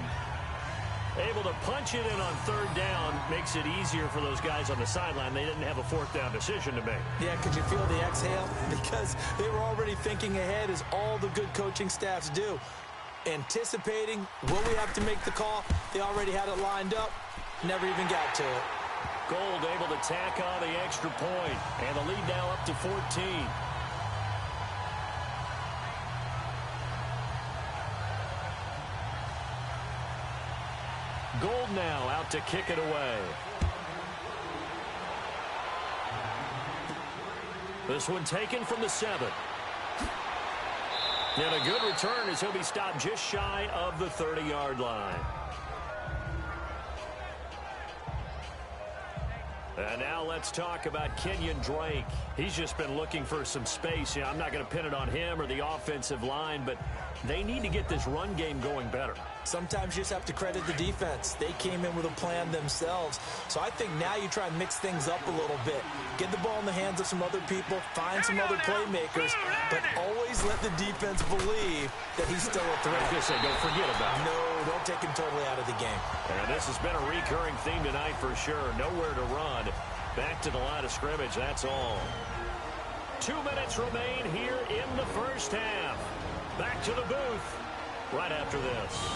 Speaker 2: Able to punch it in on 3rd down makes it easier for those guys on the sideline. They didn't have a 4th down decision to make.
Speaker 3: Yeah, could you feel the exhale? Because they were already thinking ahead, as all the good coaching staffs do. Anticipating, will we have to make the call? They already had it lined up. Never even got to it.
Speaker 2: Gold able to tack on the extra point. And the lead now up to 14. Gold now out to kick it away. This one taken from the 7. And a good return as he'll be stopped just shy of the 30-yard line. And now let's talk about Kenyon Drake. He's just been looking for some space. I'm not going to pin it on him or the offensive line, but they need to get this run game going better.
Speaker 3: Sometimes you just have to credit the defense. They came in with a plan themselves. So I think now you try and mix things up a little bit. Get the ball in the hands of some other people, find some other playmakers, but always let the defense believe that he's still a threat.
Speaker 2: I guess don't forget about it.
Speaker 3: No, don't take him totally out of the game.
Speaker 2: And this has been a recurring theme tonight for sure. Nowhere to run. Back to the line of scrimmage, that's all. 2 minutes remain here in the first half. Back to the booth right after this.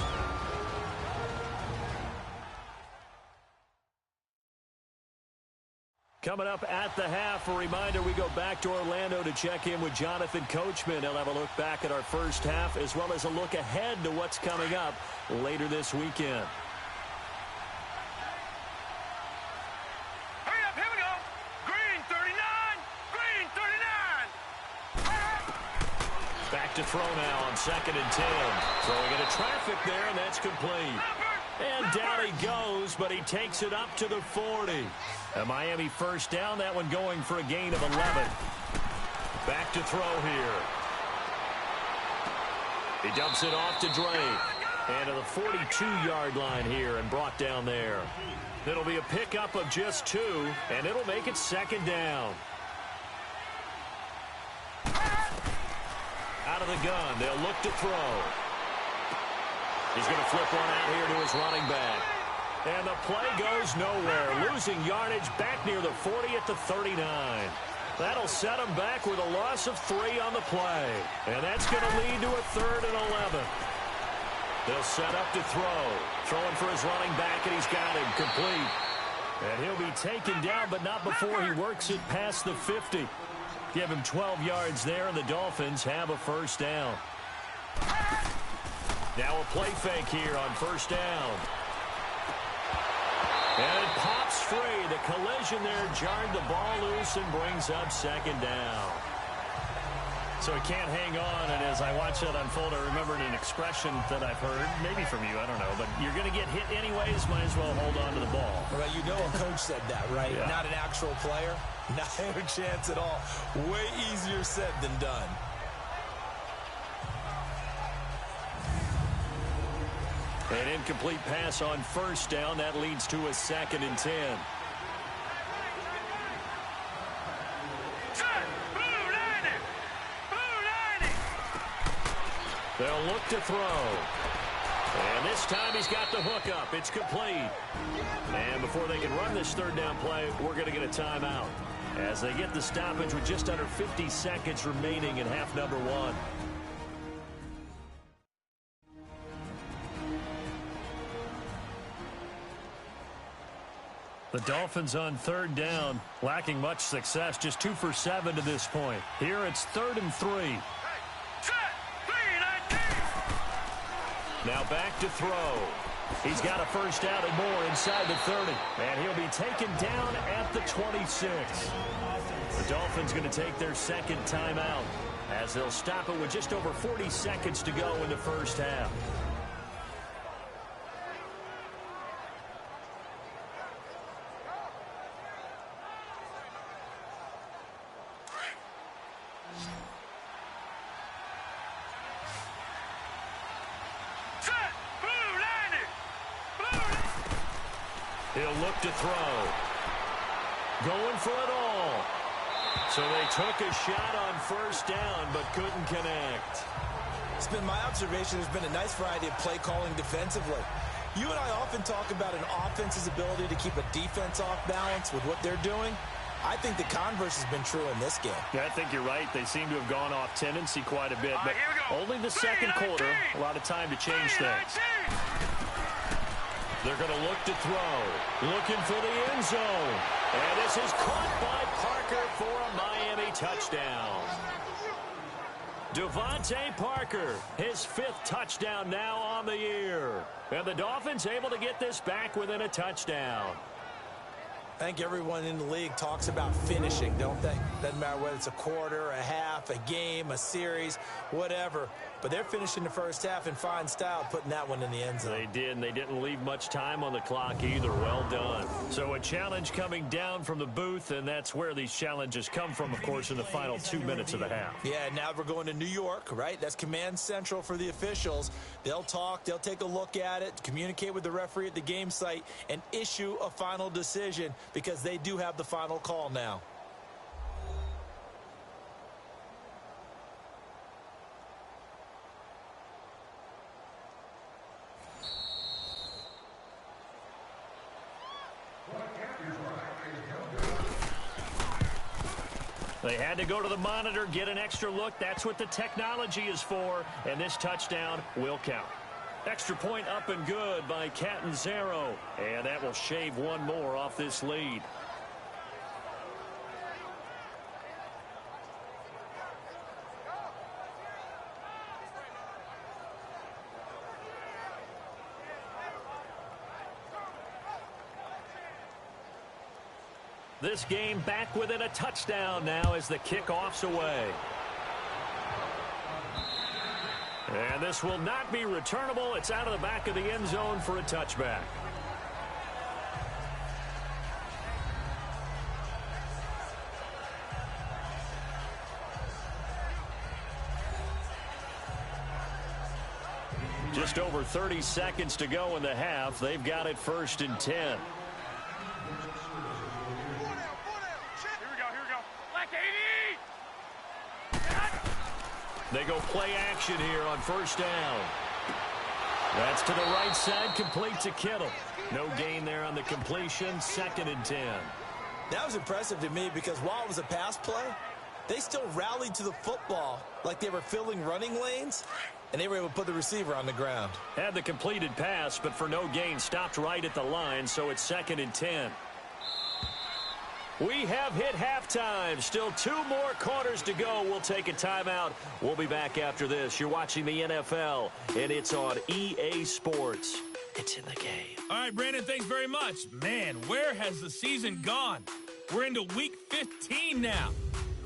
Speaker 2: Coming up at the half, a reminder, we go back to Orlando to check in with Jonathan Coachman. He'll have a look back at our first half as well as a look ahead to what's coming up later this weekend.
Speaker 4: Hurry up, here we go. Green 39, green 39.
Speaker 2: Back to throw now on 2nd and 10. Throwing into traffic there, and that's complete. And down he goes, but he takes it up to the 40. A Miami first down, that one going for a gain of 11. Back to throw here. He dumps it off to Drake. And to the 42-yard line here and brought down there. It'll be a pickup of just 2, and it'll make it 2nd down. Out of the gun, they'll look to throw. He's going to flip one out here to his running back. And the play goes nowhere. Losing yardage back near the 40 at the 39. That'll set him back with a loss of 3 on the play. And that's going to lead to a 3rd and 11. They'll set up to throw. Throwing for his running back, and he's got him complete. And he'll be taken down, but not before he works it past the 50. Give him 12 yards there, and the Dolphins have a first down. Now a play fake here on first down. And it pops free. The collision there jarred the ball loose and brings up 2nd down. So he can't hang on, and as I watch that unfold, I remembered an expression that I've heard, maybe from you, I don't know, but you're going to get hit anyways, might as well hold on to the ball.
Speaker 3: Well, you know a coach said that, right?
Speaker 2: Yeah.
Speaker 3: Not an actual player. Not a chance at all. Way easier said than done.
Speaker 2: An incomplete pass on first down. That leads to a 2nd and 10. They'll look to throw. And this time he's got the hook up. It's complete. And before they can run this third down play, we're going to get a timeout as they get the stoppage with just under 50 seconds remaining in half number one. The Dolphins on third down, lacking much success, just 2 for 7 to this point. Here it's 3rd and 3. Now back to throw. He's got a first down and more inside the 30. And he'll be taken down at the 26. The Dolphins going to take their second timeout as they'll stop it with just over 40 seconds to go in the first half. He'll look to throw. Going for it all. So they took a shot on first down, but couldn't connect.
Speaker 3: It's been my observation there's been a nice variety of play calling defensively. You and I often talk about an offense's ability to keep a defense off balance with what they're doing. I think the converse has been true in this game.
Speaker 2: Yeah, I think you're right. They seem to have gone off tendency quite a bit, but only the second quarter, a lot of time to change things. They're going to look to throw. Looking for the end zone. And this is caught by Parker for a Miami touchdown. Devontae Parker, his 5th touchdown now on the year. And the Dolphins able to get this back within a touchdown.
Speaker 3: I think everyone in the league talks about finishing, don't they? Doesn't matter whether it's a quarter, a half, a game, a series, whatever. But they're finishing the first half in fine style, putting that one in the end zone.
Speaker 2: They did, and they didn't leave much time on the clock either. Well done. So a challenge coming down from the booth, and that's where these challenges come from, of course, in the final 2 minutes of the half.
Speaker 3: Yeah, now we're going to New York, right? That's command central for the officials. They'll talk, they'll take a look at it, communicate with the referee at the game site, and issue a final decision because they do have the final call now.
Speaker 2: They had to go to the monitor, get an extra look. That's what the technology is for, and this touchdown will count. Extra point up and good by Catanzaro, and that will shave one more off this lead. This game back within a touchdown now as the kickoff's away. And this will not be returnable. It's out of the back of the end zone for a touchback. Just over 30 seconds to go in the half. They've got it 1st and 10. They go play action here on first down. That's to the right side, complete to Kittle. No gain there on the completion, 2nd and 10.
Speaker 3: That was impressive to me because while it was a pass play, they still rallied to the football like they were filling running lanes, and they were able to put the receiver on the ground.
Speaker 2: Had the completed pass, but for no gain, stopped right at the line, so it's 2nd and 10. We have hit halftime. Still 2 more quarters to go. We'll take a timeout. We'll be back after this. You're watching the NFL, and it's on EA Sports. It's in the game.
Speaker 1: All right, Brandon, thanks very much. Man, where has the season gone? We're into week 15 now.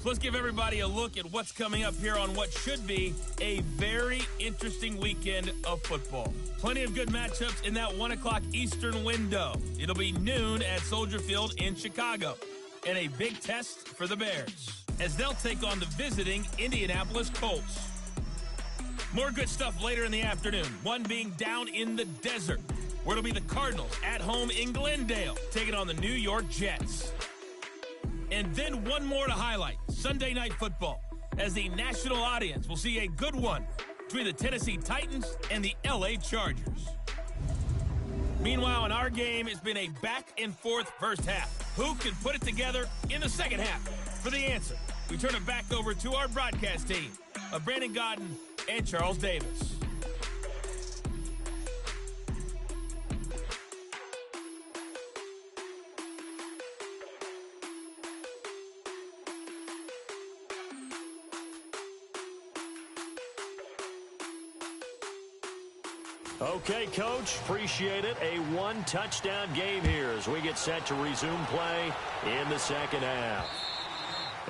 Speaker 1: So let's give everybody a look at what's coming up here on what should be a very interesting weekend of football. Plenty of good matchups in that 1 o'clock Eastern window. It'll be noon at Soldier Field in Chicago. And a big test for the Bears as they'll take on the visiting Indianapolis Colts. More good stuff later in the afternoon, one being down in the desert, where it'll be the Cardinals at home in Glendale taking on the New York Jets. And then one more to highlight, Sunday Night Football, as the national audience will see a good one between the Tennessee Titans and the LA Chargers. Meanwhile, in our game, it's been a back-and-forth first half. Who can put it together in the second half? For the answer, we turn it back over to our broadcast team of Brandon Godden and Charles Davis.
Speaker 2: Okay, Coach, appreciate it. A one-touchdown game here as we get set to resume play in the second half.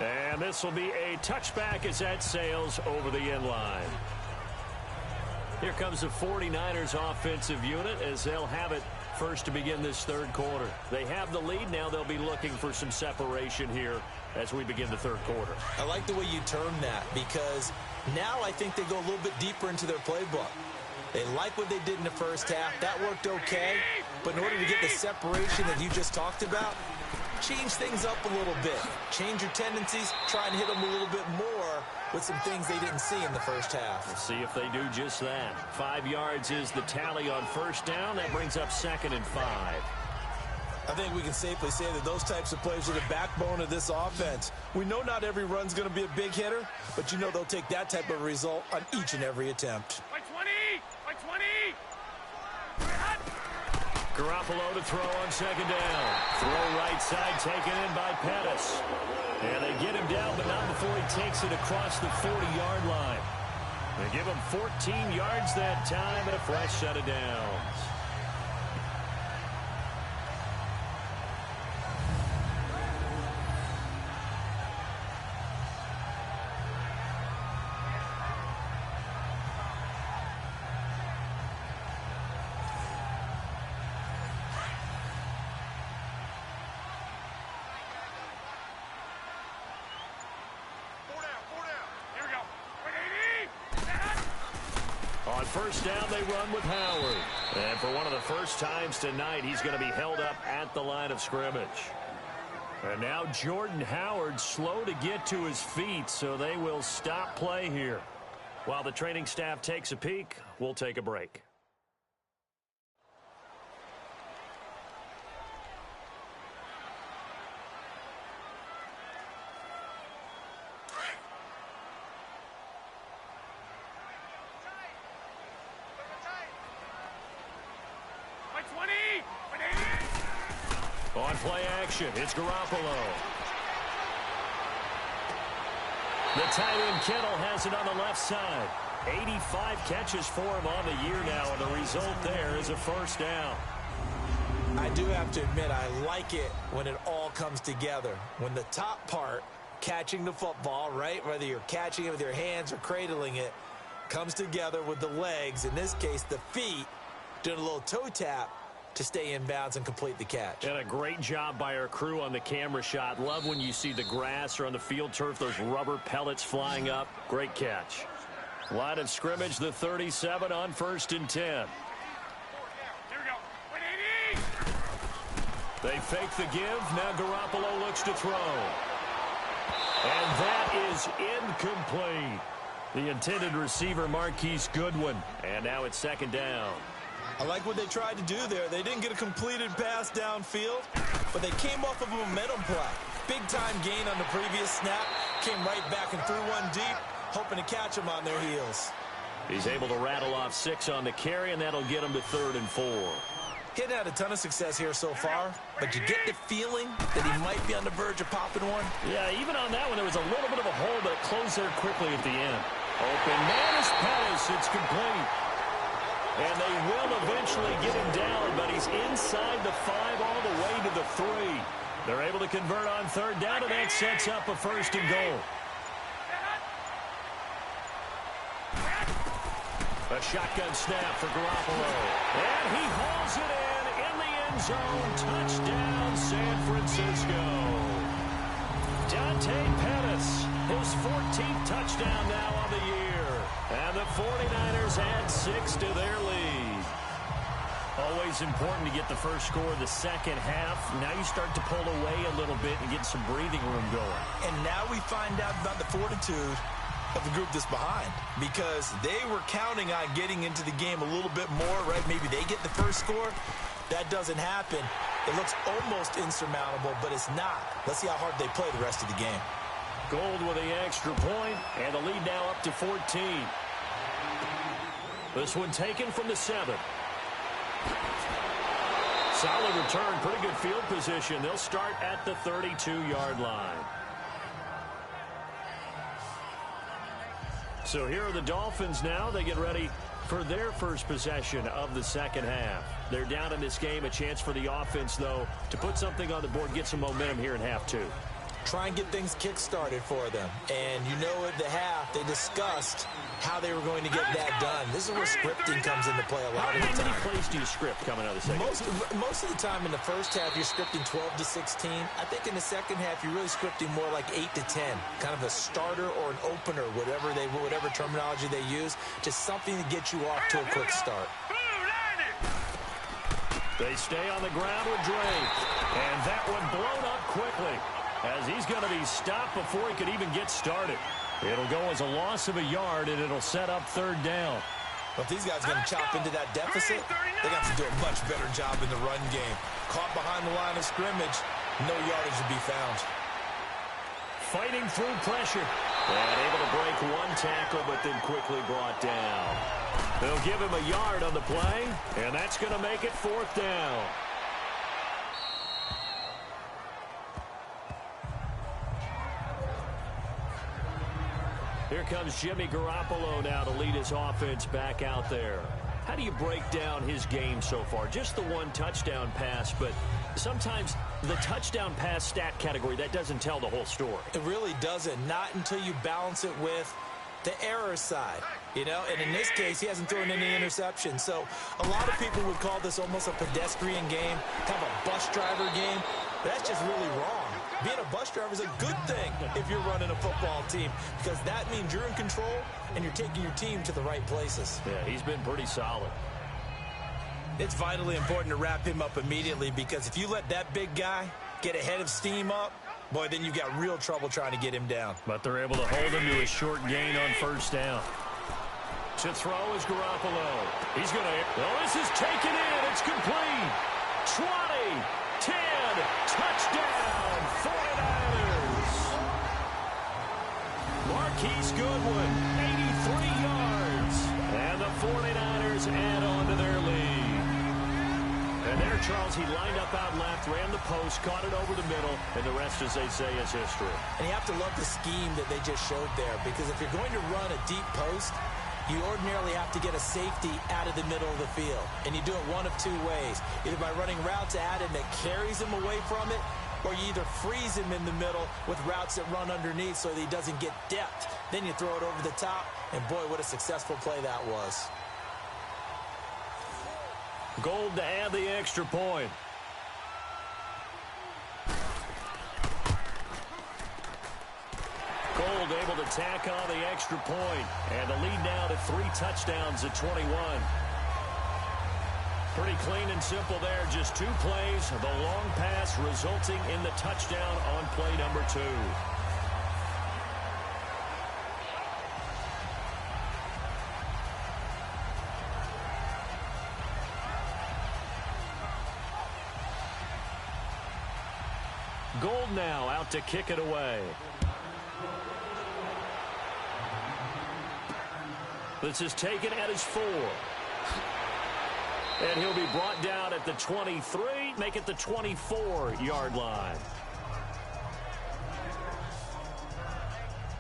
Speaker 2: And this will be a touchback as that sails over the end line. Here comes the 49ers offensive unit as they'll have it first to begin this third quarter. They have the lead. Now they'll be looking for some separation here as we begin the third quarter.
Speaker 3: I like the way you term that because now I think they go a little bit deeper into their playbook. They like what they did in the first half. That worked okay. But in order to get the separation that you just talked about, change things up a little bit. Change your tendencies. Try and hit them a little bit more with some things they didn't see in the first half.
Speaker 2: We'll see if they do just that. 5 yards is the tally on first down. That brings up 2nd and 5.
Speaker 3: I think we can safely say that those types of plays are the backbone of this offense. We know not every run's going to be a big hitter, but you know they'll take that type of result on each and every attempt.
Speaker 2: Garoppolo to throw on second down. Throw right side taken in by Pettis. And they get him down, but not before he takes it across the 40-yard line. They give him 14 yards that time and a fresh set of downs. On first down, they run with Howard. And for one of the first times tonight, he's going to be held up at the line of scrimmage. And now Jordan Howard slow to get to his feet, so they will stop play here. While the training staff takes a peek, we'll take a break. On play action, it's Garoppolo. The tight end Kittle has it on the left side. 85 catches for him on the year now, and the result there is a first down.
Speaker 3: I do have to admit, I like it when it all comes together. When the top part, catching the football, right, whether you're catching it with your hands or cradling it, comes together with the legs, in this case the feet, doing a little toe tap to stay in bounds and complete the catch.
Speaker 2: And a great job by our crew on the camera shot. Love when you see the grass or on the field turf, those rubber pellets flying up. Great catch. Line of scrimmage, the 37 on 1st and 10.
Speaker 4: Here we go. 180!
Speaker 2: They fake the give. Now Garoppolo looks to throw. And that is incomplete. The intended receiver, Marquise Goodwin. And now it's 2nd down.
Speaker 3: I like what they tried to do there. They didn't get a completed pass downfield, but they came off of a momentum play. Big-time gain on the previous snap. Came right back and threw one deep, hoping to catch them on their heels.
Speaker 2: He's able to rattle off 6 on the carry, and that'll get him to 3rd and 4.
Speaker 3: He hadn't had a ton of success here so far, but you get the feeling that he might be on the verge of popping one.
Speaker 2: Yeah, even on that one, there was a little bit of a hole, but it closed there quickly at the end. Open man is Pettis. It's complete. And they will eventually get him down, but he's inside the 5 all the way to the 3. They're able to convert on 3rd down, and that sets up a 1st and goal. A shotgun snap for Garoppolo. And he hauls it in the end zone. Touchdown, San Francisco. Dante Pettis, his 14th touchdown now on the year. And the 49ers add 6 to their lead. Always important to get the first score of the second half. Now you start to pull away a little bit and get some breathing room going.
Speaker 3: And now we find out about the fortitude of the group that's behind, because they were counting on getting into the game a little bit more, right? Maybe they get the first score. That doesn't happen. It looks almost insurmountable, but it's not. Let's see how hard they play the rest of the game.
Speaker 2: Gold with the extra point, and the lead now up to 14. This one taken from the 7. Solid return, pretty good field position. They'll start at the 32-yard line. So here are the Dolphins now. They get ready for their first possession of the second half. They're down in this game. A chance for the offense, though, to put something on the board, get some momentum here in half 2.
Speaker 3: Try and get things kick-started for them. And you know at the half, they discussed how they were going to get that done. This is where scripting comes into play a lot of the time.
Speaker 2: How many plays do you script coming out of the second half?
Speaker 3: Most of the time in the first half, you're scripting 12 to 16. I think in the second half, you're really scripting more like 8 to 10. Kind of a starter or an opener, whatever terminology they use. Just something to get you off to a quick start.
Speaker 2: They stay on the ground with Drake. And that one blown up quickly, as he's going to be stopped before he could even get started. It'll go as a loss of a yard, and it'll set up 3rd down.
Speaker 3: But if these guys are going to chop into that deficit, they got to do a much better job in the run game. Caught behind the line of scrimmage, no yardage to be found.
Speaker 2: Fighting through pressure. And able to break one tackle, but then quickly brought down. They'll give him a yard on the play, and that's going to make it 4th down. Here comes Jimmy Garoppolo now to lead his offense back out there. How do you break down his game so far? Just the one touchdown pass, but sometimes the touchdown pass stat category, that doesn't tell the whole story.
Speaker 3: It really doesn't. Not until you balance it with the error side. You know, and in this case, he hasn't thrown any interceptions. So a lot of people would call this almost a pedestrian game, kind of a bus driver game. But that's just really wrong. Being a bus driver is a good thing if you're running a football team, because that means you're in control and you're taking your team to the right places.
Speaker 2: Yeah, he's been pretty solid.
Speaker 3: It's vitally important to wrap him up immediately, because if you let that big guy get ahead of steam up, boy, then you've got real trouble trying to get him down.
Speaker 2: But they're able to hold him to a short gain on 1st down. To throw is Garoppolo. He's going to... Oh, this is taken in. It's complete. 20, 10, touchdown, 49ers. Marquise Goodwin, 83 yards. And the 49ers add on to their lead. And there, Charles, he lined up out left, ran the post, caught it over the middle, and the rest, as they say, is history.
Speaker 3: And you have to love the scheme that they just showed there, because if you're going to run a deep post, you ordinarily have to get a safety out of the middle of the field. And you do it one of 2 ways. Either by running routes added that carries him away from it, or you either freeze him in the middle with routes that run underneath so that he doesn't get depth. Then you throw it over the top, and boy, what a successful play that was.
Speaker 2: Gold to add the extra point. Gold able to tack on the extra point, and the lead now to 3 touchdowns at 21. Pretty clean and simple there, just 2 plays. The long pass resulting in the touchdown on play number 2. Gold now out to kick it away. This is taken at his 4. And he'll be brought down at the 23, make it the 24-yard line.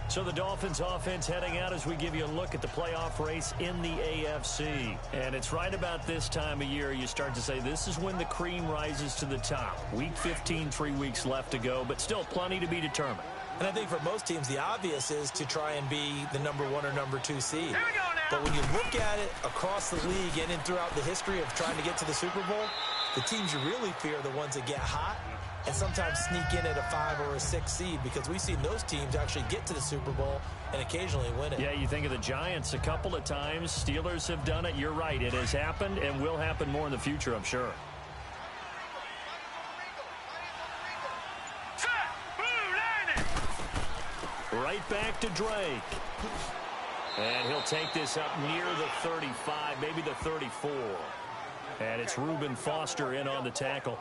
Speaker 2: So the Dolphins offense heading out as we give you a look at the playoff race in the AFC. And it's right about this time of year you start to say this is when the cream rises to the top. Week 15, 3 weeks left to go, but still plenty to be determined.
Speaker 3: And I think for most teams, the obvious is to try and be the number 1 or number 2 seed. But when you look at it across the league and in throughout the history of trying to get to the Super Bowl, the teams you really fear are the ones that get hot and sometimes sneak in at a 5 or a 6 seed, because we've seen those teams actually get to the Super Bowl and occasionally win it.
Speaker 2: Yeah, you think of the Giants a couple of times. Steelers have done it. You're right. It has happened and will happen more in the future, I'm sure. right back to Drake. And he'll take this up near the 35, maybe the 34. And it's Reuben Foster in on the tackle.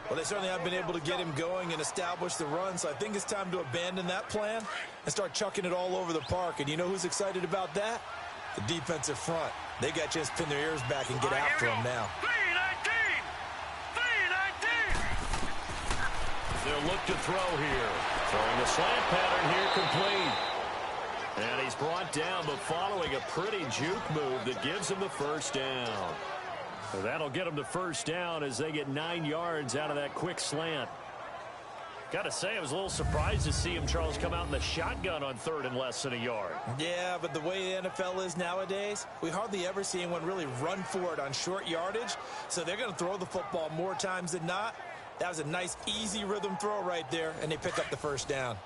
Speaker 3: Well, they certainly have been able to get him going and establish the run, so I think it's time to abandon that plan and start chucking it all over the park. And you know who's excited about that? The defensive front. They got a chance to pin their ears back and get after him now.
Speaker 4: 3-19!
Speaker 2: They'll look to throw here. Throwing the slant pattern here complete. And he's brought down, but following a pretty juke move that gives him the first down. So that'll get them to first down as they get 9 yards out of that quick slant. Got to say, I was a little surprised to see him, Charles, come out in the shotgun on third and less than a yard.
Speaker 3: Yeah, but the way the NFL is nowadays, we hardly ever see anyone really run for it on short yardage. So they're going to throw the football more times than not. That was a nice, easy rhythm throw right there, and they pick up the first down.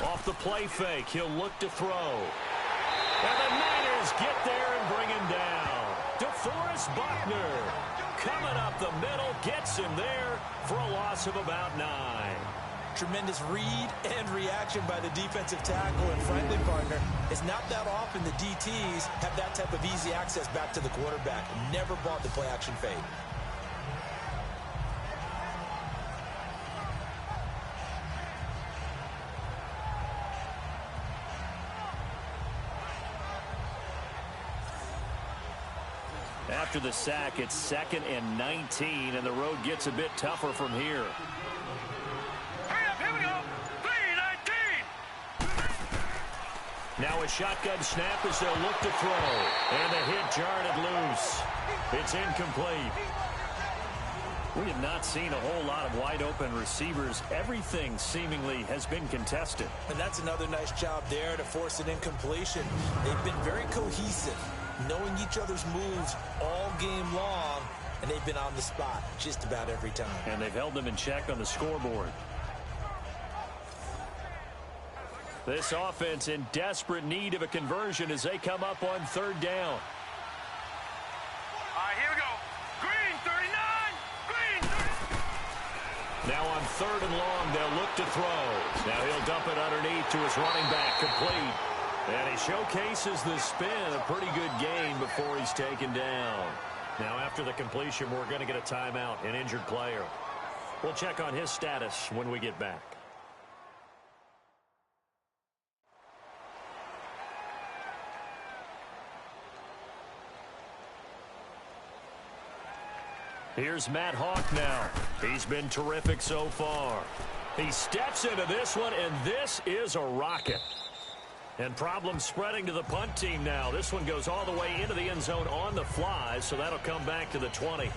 Speaker 2: Off the play fake, he'll look to throw. And the Niners get there and bring him down. DeForest Buckner coming up the middle, gets him there for a loss of about 9.
Speaker 3: Tremendous read and reaction by the defensive tackle, and frankly, partner, it's not that often the DTs have that type of easy access back to the quarterback. Never bought the play action fade.
Speaker 2: After the sack, it's 2nd and 19, and the road gets a bit tougher from here.
Speaker 4: Here we go. 3-19.
Speaker 2: Now a shotgun snap as they'll look to throw. And the hit jarred it loose. It's incomplete. We have not seen a whole lot of wide open receivers. Everything seemingly has been contested.
Speaker 3: And that's another nice job there to force an incompletion. They've been very cohesive, knowing each other's moves all game long, and they've been on the spot just about every time.
Speaker 2: And they've held them in check on the scoreboard. This offense in desperate need of a conversion as they come up on third down.
Speaker 4: All right, here we go. Green, 39. Green, 39.
Speaker 2: Now on third and long, they'll look to throw. Now he'll dump it underneath to his running back, complete. And he showcases the spin, a pretty good gain before he's taken down. Now after the completion, we're going to get a timeout, an injured player. We'll check on his status when we get back. Here's Matt Hawk now. He's been terrific so far. He steps into this one, and this is a rocket. And problems spreading to the punt team now. This one goes all the way into the end zone on the fly, so that'll come back to the 20.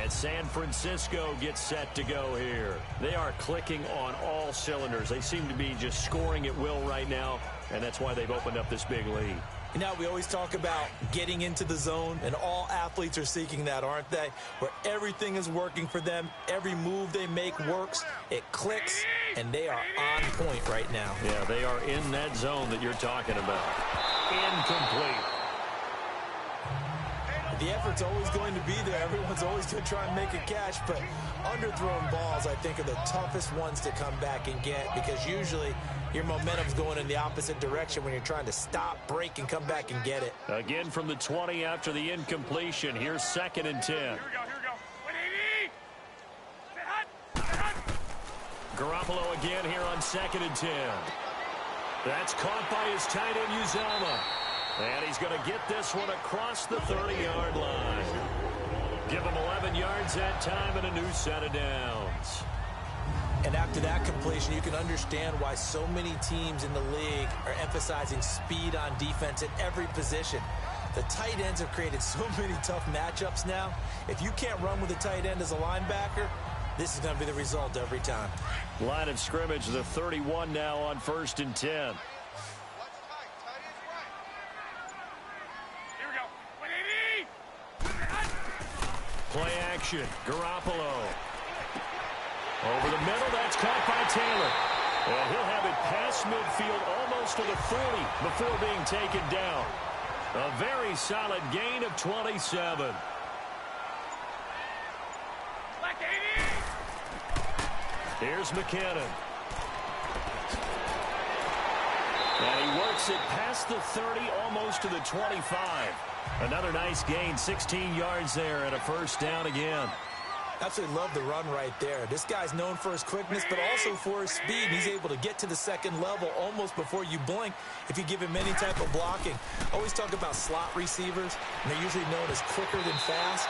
Speaker 2: And San Francisco gets set to go here. They are clicking on all cylinders. They seem to be just scoring at will right now, and that's why they've opened up this big lead.
Speaker 3: You know, we always talk about getting into the zone, and all athletes are seeking that, aren't they? Where everything is working for them, every move they make works, it clicks, and they are on point right now.
Speaker 2: Yeah, they are in that zone that you're talking about. Incomplete.
Speaker 3: The effort's always going to be there. Everyone's always going to try and make a catch, but underthrown balls, I think, are the toughest ones to come back and get, because usually your momentum's going in the opposite direction when you're trying to stop, break, and come back and get it.
Speaker 2: Again from the 20 after the incompletion. Here's 2nd and 10.
Speaker 4: Here we go. 180.
Speaker 2: Garoppolo again here on 2nd and 10. That's caught by his tight end, Uzama. And he's going to get this one across the 30-yard line. Give him 11 yards that time and a new set of downs.
Speaker 3: And after that completion, you can understand why so many teams in the league are emphasizing speed on defense at every position. The tight ends have created so many tough matchups now. If you can't run with a tight end as a linebacker, this is going to be the result every time.
Speaker 2: Line of scrimmage, the 31 now on 1st and 10. Play action. Garoppolo. Over the middle. That's caught by Taylor. And he'll have it past midfield almost to the 40 before being taken down. A very solid gain of 27. Here's McKinnon. And he works it past the 30, almost to the 25. Another nice gain, 16 yards there, and a first down again.
Speaker 3: Absolutely love the run right there. This guy's known for his quickness, but also for his speed. He's able to get to the second level almost before you blink if you give him any type of blocking. Always talk about slot receivers, and they're usually known as quicker than fast.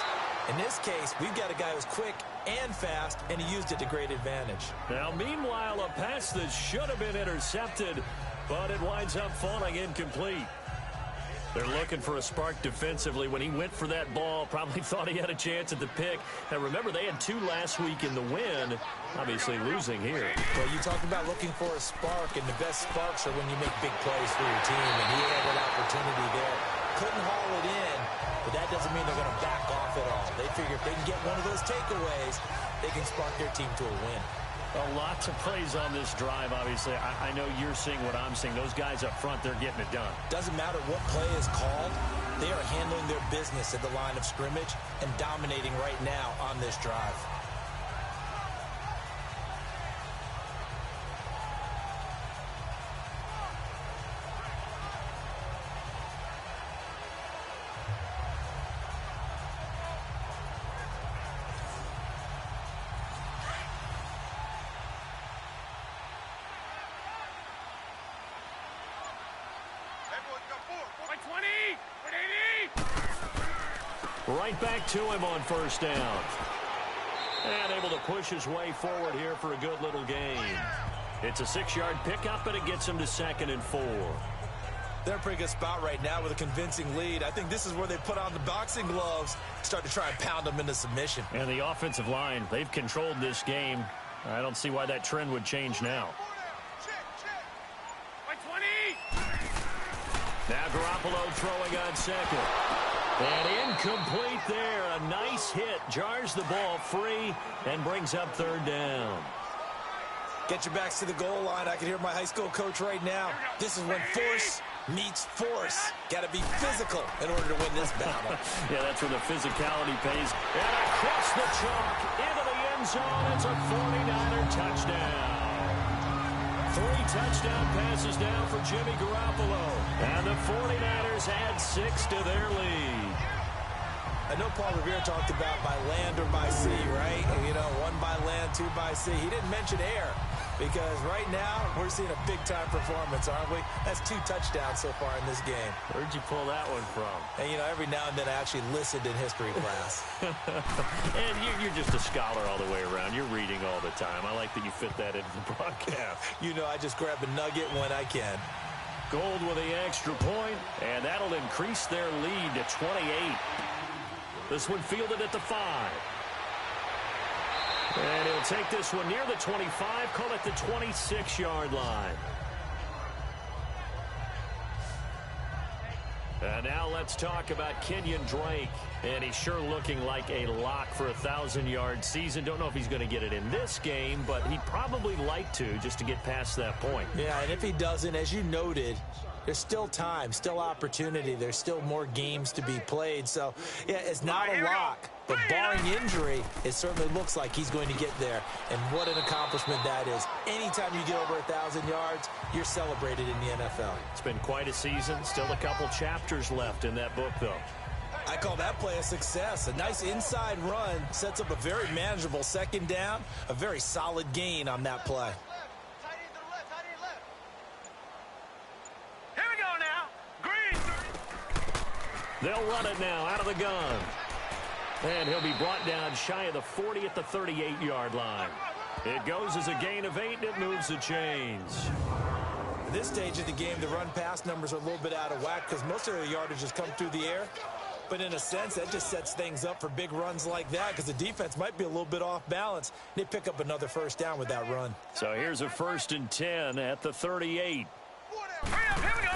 Speaker 3: In this case, we've got a guy who's quick and fast, and he used it to great advantage.
Speaker 2: Now, meanwhile, a pass that should have been intercepted, but it winds up falling incomplete. They're looking for a spark defensively. When he went for that ball, probably thought he had a chance at the pick. Now, remember, they had 2 last week in the win, obviously losing here.
Speaker 3: Well, you talk about looking for a spark, and the best sparks are when you make big plays for your team, and he had that opportunity there. Couldn't haul it in, but that doesn't mean they're going to back off at all. They figure if they can get one of those takeaways, they can spark their team to a win.
Speaker 2: A lot to praise on this drive, obviously. I know you're seeing what I'm seeing. Those guys up front, they're getting it done.
Speaker 3: Doesn't matter what play is called. They are handling their business at the line of scrimmage and dominating right now on this drive.
Speaker 2: Right back to him on first down. And able to push his way forward here for a good little gain. It's a 6-yard pickup, and it gets him to 2nd and 4.
Speaker 3: They're in a pretty good spot right now with a convincing lead. I think this is where they put on the boxing gloves, start to try and pound them into submission.
Speaker 2: And the offensive line, they've controlled this game. I don't see why that trend would change now. Now Garoppolo throwing on second. And incomplete there. A nice hit. Jars the ball free and brings up 3rd down.
Speaker 3: Get your backs to the goal line. I can hear my high school coach right now. This is when force meets force. Got to be physical in order to win this battle.
Speaker 2: Yeah, that's where the physicality pays. And across the chalk into the end zone. It's a 49er touchdown. 3 touchdown passes now for Jimmy Garoppolo. And the 49ers add 6 to their lead.
Speaker 3: I know Paul Revere talked about by land or by sea, right? You know, 1 by land, 2 by sea. He didn't mention air because right now we're seeing a big-time performance, aren't we? That's 2 touchdowns so far in this game.
Speaker 2: Where'd you pull that one from?
Speaker 3: And, you know, every now and then I actually listened in history class.
Speaker 2: And you're just a scholar all the way around. You're reading all the time. I like that you fit that into the broadcast.
Speaker 3: You know, I just grab a nugget when I can.
Speaker 2: Gold with the extra point, and that'll increase their lead to 28. This one fielded at the 5. And he'll take this one near the 25, call it the 26-yard line. And now let's talk about Kenyon Drake. And he's sure looking like a lock for a 1,000-yard season. Don't know if he's going to get it in this game, but he'd probably like to just to get past that point.
Speaker 3: Yeah, and if he doesn't, as you noted, there's still time, still opportunity. There's still more games to be played. So, yeah, it's not a lock. But barring injury, it certainly looks like he's going to get there. And what an accomplishment that is. Anytime you get over 1,000 yards, you're celebrated in the NFL.
Speaker 2: It's been quite a season. Still a couple chapters left in that book, though.
Speaker 3: I call that play a success. A nice inside run sets up a very manageable 2nd down. A very solid gain on that play.
Speaker 4: Here we go now. Green.
Speaker 2: They'll run it now out of the gun. And he'll be brought down shy of the 40 at the 38-yard line. It goes as a gain of 8, and it moves the chains.
Speaker 3: At this stage of the game, the run-pass numbers are a little bit out of whack because most of the yardage has come through the air. But in a sense, that just sets things up for big runs like that because the defense might be a little bit off balance. They pick up another first down with that run.
Speaker 2: So here's a 1st and 10 at the 38.
Speaker 4: Here we go.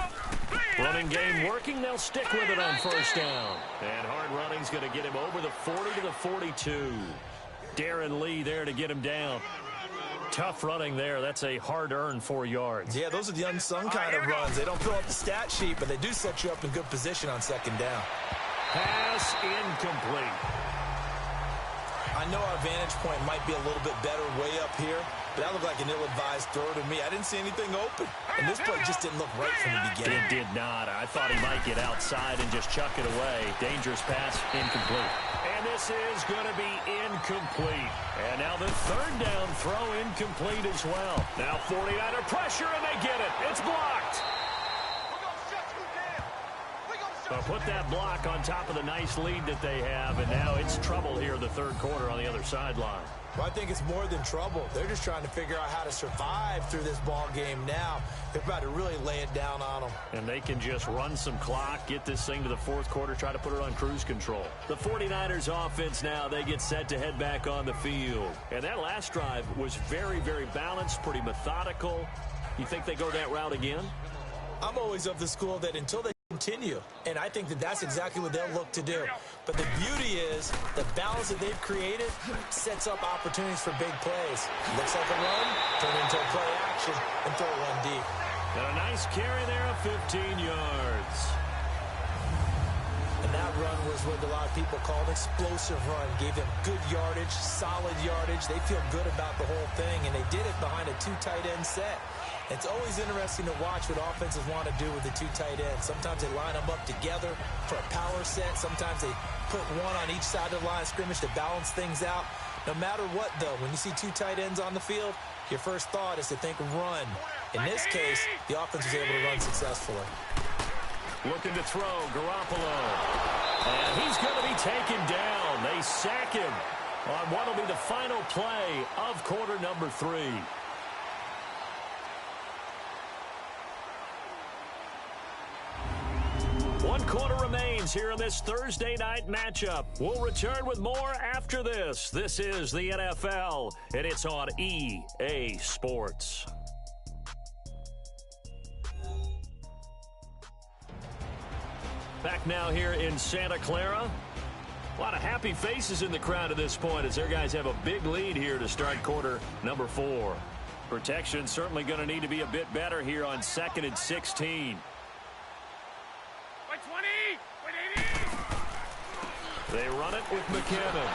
Speaker 2: Running game working. They'll stick with it on first down. And hard running's going to get him over the 40 to the 42. Darren Lee there to get him down. Tough running there. That's a hard-earned 4 yards.
Speaker 3: Yeah, those are the unsung kind of runs. They don't fill up the stat sheet, but they do set you up in good position on second down.
Speaker 2: Pass incomplete.
Speaker 3: I know our vantage point might be a little bit better way up here, but that looked like an ill-advised throw to me. I didn't see anything open, and this play just didn't look right from the beginning.
Speaker 2: It did not. I thought he might get outside and just chuck it away. Dangerous pass, incomplete. And this is going to be incomplete. And now the third down throw incomplete as well. Now 49er pressure, and they get it. It's blocked. But put that block on top of the nice lead that they have, and now it's trouble here in the third quarter on the other sideline.
Speaker 3: Well, I think it's more than trouble. They're just trying to figure out how to survive through this ball game now. They're about to really lay it down on them.
Speaker 2: And they can just run some clock, get this thing to the fourth quarter, try to put it on cruise control. The 49ers offense now, they get set to head back on the field. And that last drive was very, very balanced, pretty methodical. You think they go that route again?
Speaker 3: I'm always of the school that until they continue, and I think that that's exactly what they'll look to do. But the beauty is the balance that they've created sets up opportunities for big plays. Looks like a run, turn it into a play action, and throw one deep.
Speaker 2: And a nice carry there of 15 yards.
Speaker 3: And that run was what a lot of people call an explosive run. Gave them good yardage, solid yardage. They feel good about the whole thing, and they did it behind a 2 tight end set. It's always interesting to watch what offenses want to do with the 2 tight ends. Sometimes they line them up together for a power set. Sometimes they put one on each side of the line of scrimmage to balance things out. No matter what, though, when you see 2 tight ends on the field, your first thought is to think run. In this case, the offense was able to run successfully.
Speaker 2: Looking to throw, Garoppolo. And he's going to be taken down. They sack him on what will be the final play of quarter number 3. One quarter remains here in this Thursday night matchup. We'll return with more after this. This is the NFL, and it's on EA Sports. Back now here in Santa Clara. A lot of happy faces in the crowd at this point as their guys have a big lead here to start quarter number 4. Protection certainly going to need to be a bit better here on 2nd and 16. They run it with McKinnon.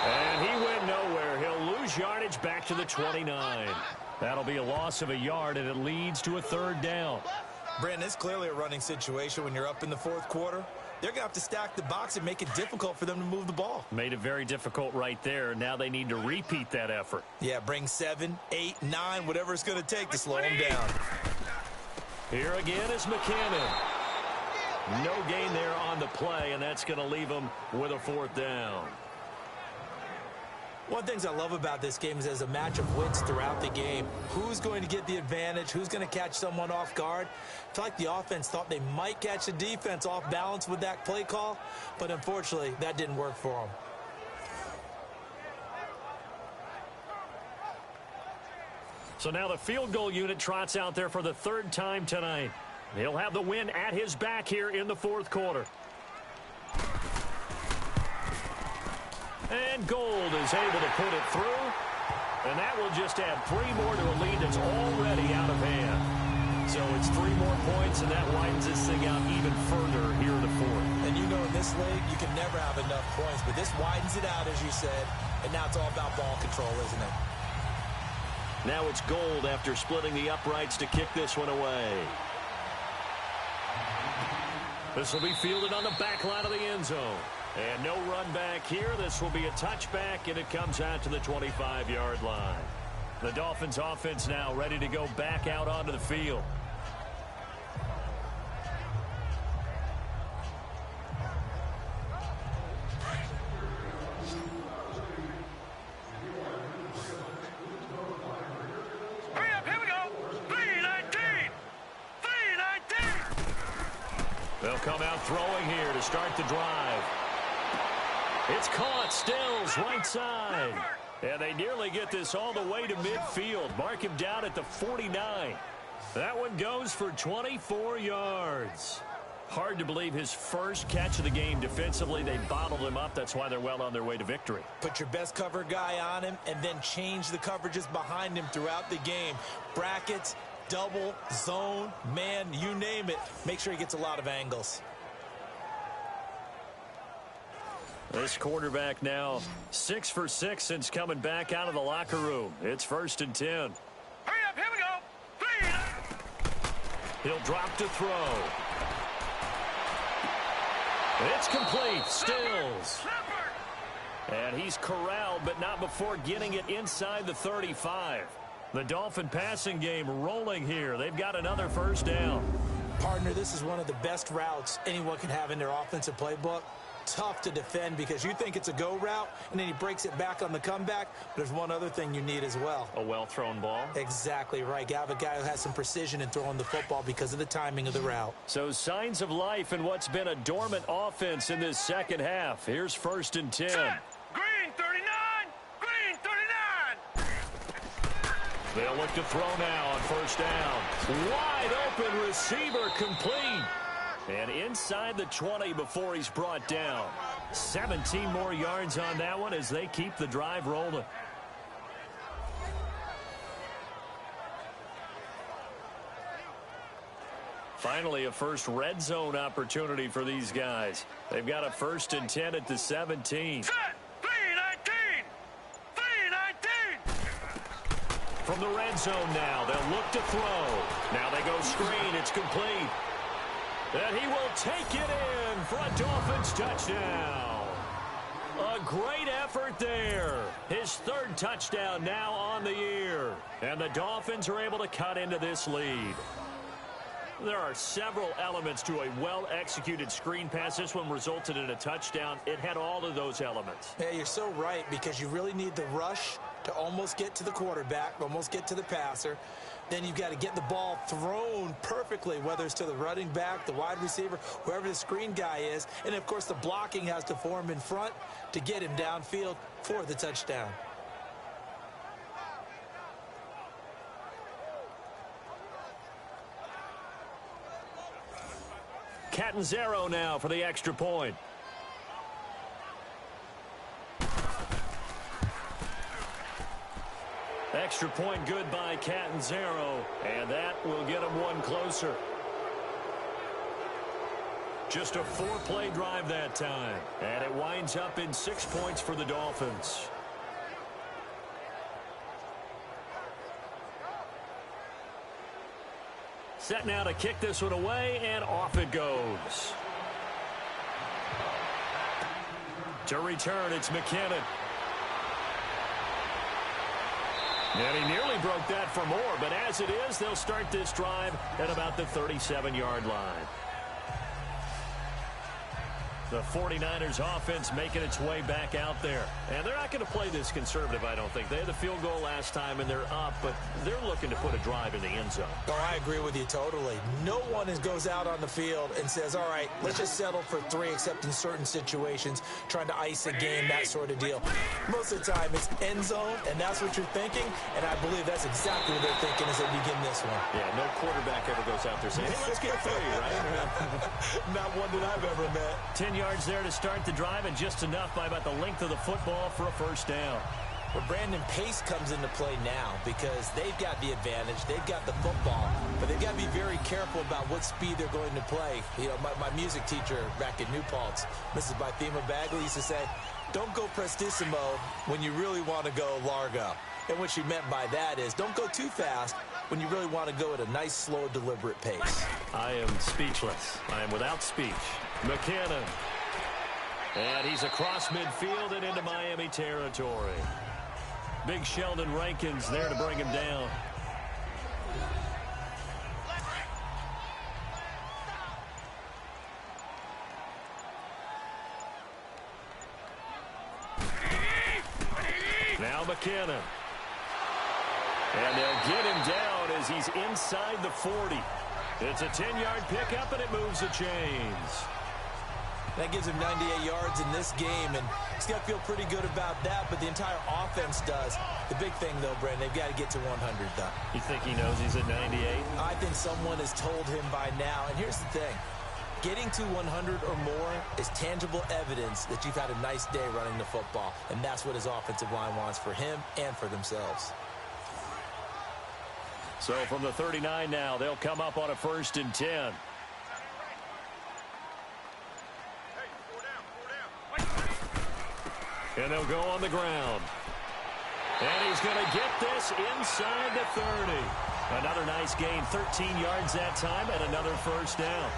Speaker 2: And he went nowhere. He'll lose yardage back to the 29. That'll be a loss of a yard, and it leads to a third down.
Speaker 3: Brandon, it's clearly a running situation when you're up in the fourth quarter. They're going to have to stack the box and make it difficult for them to move the ball.
Speaker 2: Made it very difficult right there. Now they need to repeat that effort.
Speaker 3: Yeah, bring 7, 8, 9, whatever it's going to take to slow them down.
Speaker 2: Here again is McKinnon. No gain there on the play, and that's going to leave them with a fourth down.
Speaker 3: One of the things I love about this game is there's a match of wits throughout the game. Who's going to get the advantage? Who's going to catch someone off guard? I feel like the offense thought they might catch the defense off balance with that play call, but unfortunately, that didn't work for them.
Speaker 2: So now the field goal unit trots out there for the third time tonight. He'll have the win at his back here in the fourth quarter. And Gold is able to put it through. And that will just add 3 more to a lead that's already out of hand. So it's 3 more points, and that widens this thing out even further here in the fourth.
Speaker 3: And you know in this league, you can never have enough points. But this widens it out, as you said. And now it's all about ball control, isn't it?
Speaker 2: Now it's Gold after splitting the uprights to kick this one away. This will be fielded on the back line of the end zone. And no run back here. This will be a touchback, and it comes out to the 25-yard line. The Dolphins offense now ready to go back out onto the field. They'll come out throwing here to start the drive. It's caught. Stills right side. And they nearly get this all the way to midfield. Mark him down at the 49. That one goes for 24 yards. Hard to believe his first catch of the game defensively. They bottled him up. That's why they're well on their way to victory.
Speaker 3: Put your best cover guy on him and then change the coverages behind him throughout the game. Brackets, double, zone, man, you name it. Make sure he gets a lot of angles.
Speaker 2: This quarterback now 6 for 6 since coming back out of the locker room. It's 1st and 10.
Speaker 4: Hurry up, here we go. 3.
Speaker 2: He'll drop to throw. It's complete. Stills. And he's corralled, but not before getting it inside the 35. The Dolphin passing game rolling here. They've got another first down.
Speaker 3: Partner, this is one of the best routes anyone can have in their offensive playbook. Tough to defend because you think it's a go route, and then he breaks it back on the comeback. But there's one other thing you need as well.
Speaker 2: A well-thrown ball.
Speaker 3: Exactly right. You have a guy who has some precision in throwing the football because of the timing of the route.
Speaker 2: So signs of life in what's been a dormant offense in this second half. Here's 1st and 10.
Speaker 4: Set. Green 39. Green 39.
Speaker 2: They'll look to throw now on 1st down. Wide open receiver complete. And inside the 20 before he's brought down. 17 more yards on that one as they keep the drive rolling. Finally, a first red zone opportunity for these guys. They've got a 1st and 10 at the 17.
Speaker 4: Set. 319. 319.
Speaker 2: From the red zone now, they'll look to throw. Now they go screen. It's complete. And he will take it in for a Dolphins touchdown. A great effort there. His 3rd touchdown now on the year. And the Dolphins are able to cut into this lead. There are several elements to a well-executed screen pass. This one resulted in a touchdown. It had all of those elements.
Speaker 3: Yeah, you're so right because you really need the rush to almost get to the quarterback, almost get to the passer. Then you've got to get the ball thrown perfectly, whether it's to the running back, the wide receiver, whoever the screen guy is. And, of course, the blocking has to form in front to get him downfield for the touchdown.
Speaker 2: Catanzaro now for the extra point. Extra point good by Catanzaro, and that will get him one closer. Just a 4-play drive that time, and it winds up in 6 points for the Dolphins. Set now to kick this one away, and off it goes. To return, it's McKinnon. And he nearly broke that for more, but as it is, they'll start this drive at about the 37-yard line. The 49ers offense making its way back out there. And they're not going to play this conservative, I don't think. They had the field goal last time, and they're up, but they're looking to put a drive in the end zone.
Speaker 3: Oh, I agree with you totally. No one goes out on the field and says, all right, let's just settle for 3, except in certain situations, trying to ice a game, that sort of deal. Most of the time, it's end zone, and that's what you're thinking, and I believe that's exactly what they're thinking as they begin this one.
Speaker 2: Yeah, no quarterback ever goes out there saying, hey, let's get 3, right?
Speaker 3: Not one that I've ever met.
Speaker 2: 10 yards there to start the drive, and just enough by about the length of the football for a first down.
Speaker 3: Well, Brandon, pace comes into play now because they've got the advantage. They've got the football, but they've got to be very careful about what speed they're going to play. You know, my music teacher back in New Paltz, Mrs. Bythema Bagley, used to say, don't go prestissimo when you really want to go largo. And what she meant by that is don't go too fast when you really want to go at a nice, slow, deliberate pace.
Speaker 2: I am speechless. I am without speech. McKinnon. And he's across midfield and into Miami territory. Big Sheldon Rankins there to bring him down. Now McKinnon. And they'll get him down as he's inside the 40. It's a 10-yard pickup, and it moves the chains.
Speaker 3: That gives him 98 yards in this game, and he's got to feel pretty good about that, but the entire offense does. The big thing, though, Brandon, they've got to get to 100, though.
Speaker 2: You think he knows he's at 98?
Speaker 3: I think someone has told him by now, and here's the thing. Getting to 100 or more is tangible evidence that you've had a nice day running the football, and that's what his offensive line wants for him and for themselves.
Speaker 2: So from the 39 now, they'll come up on a 1st and 10. And they'll go on the ground. And he's going to get this inside the 30. Another nice gain, 13 yards that time, and another 1st down.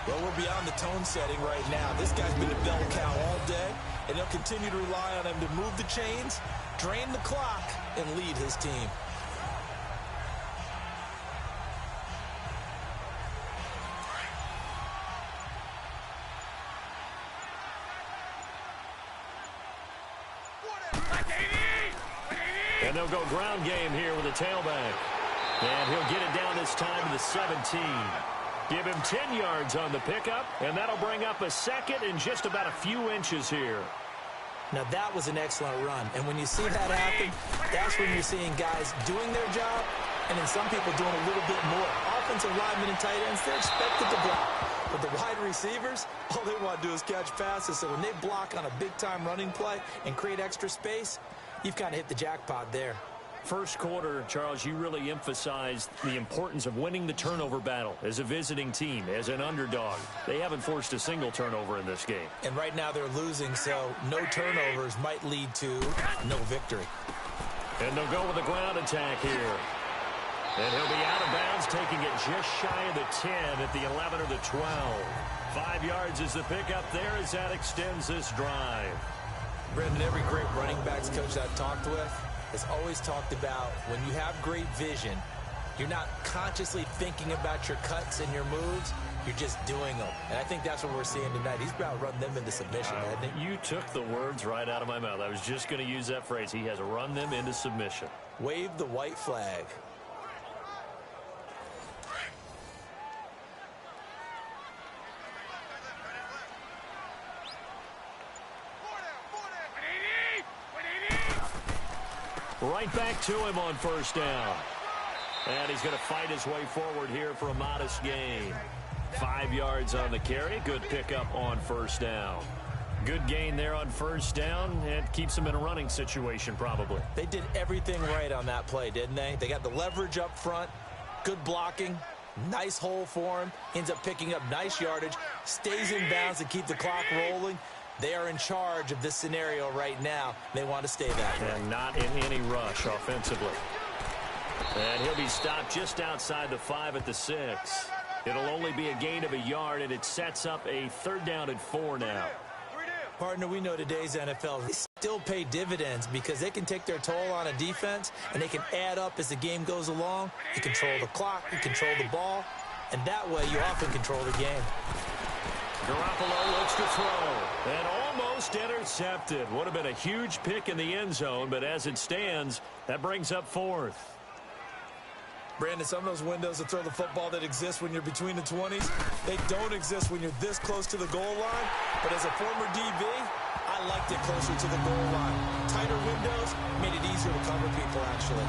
Speaker 3: Well, we're beyond the tone setting right now. This guy's been a bell cow all day, and they'll continue to rely on him to move the chains, drain the clock, and lead his team.
Speaker 2: And they'll go ground game here with a tailback. And he'll get it down this time to the 17. Give him 10 yards on the pickup, and that'll bring up a 2nd and just about a few inches here.
Speaker 3: Now, that was an excellent run. And when you see that happen, that's when you're seeing guys doing their job and then some people doing a little bit more. Offensive linemen and tight ends, they're expected to block. But the wide receivers, all they want to do is catch passes. So when they block on a big-time running play and create extra space, you've kind of hit the jackpot there.
Speaker 2: First quarter, Charles, you really emphasized the importance of winning the turnover battle as a visiting team, as an underdog. They haven't forced a single turnover in this game.
Speaker 3: And right now they're losing, so no turnovers might lead to no victory.
Speaker 2: And they'll go with a ground attack here. And he'll be out of bounds, taking it just shy of the 10 at the 11 or the 12. 5 yards is the pickup there as that extends this drive.
Speaker 3: Brendan, every great running backs coach I've talked with has always talked about when you have great vision, you're not consciously thinking about your cuts and your moves, you're just doing them. And I think that's what we're seeing tonight. He's about to run them into submission, hasn't he?
Speaker 2: You took the words right out of my mouth. I was just going to use that phrase. He has run them into submission.
Speaker 3: Wave the white flag.
Speaker 2: Right back to him on 1st down. And he's going to fight his way forward here for a modest gain. 5 yards on the carry. Good pickup on 1st down. Good gain there on 1st down. It keeps him in a running situation probably.
Speaker 3: They did everything right on that play, didn't they? They got the leverage up front. Good blocking. Nice hole for him. Ends up picking up nice yardage. Stays in bounds to keep the clock rolling. They are in charge of this scenario right now. They want to stay that way.
Speaker 2: And not in any rush offensively. And he'll be stopped just outside the 5 at the 6. It'll only be a gain of a yard, and it sets up a 3rd down and 4 now.
Speaker 3: Partner, we know today's NFL, they still pay dividends because they can take their toll on a defense, and they can add up as the game goes along. You control the clock, you control the ball, and that way you often control the game.
Speaker 2: Garoppolo looks to throw, and almost intercepted. Would have been a huge pick in the end zone, but as it stands, that brings up 4th.
Speaker 3: Brandon, some of those windows to throw the football that exist when you're between the 20s, they don't exist when you're this close to the goal line. But as a former DB, I liked it closer to the goal line. Tighter windows made it easier to cover people, actually.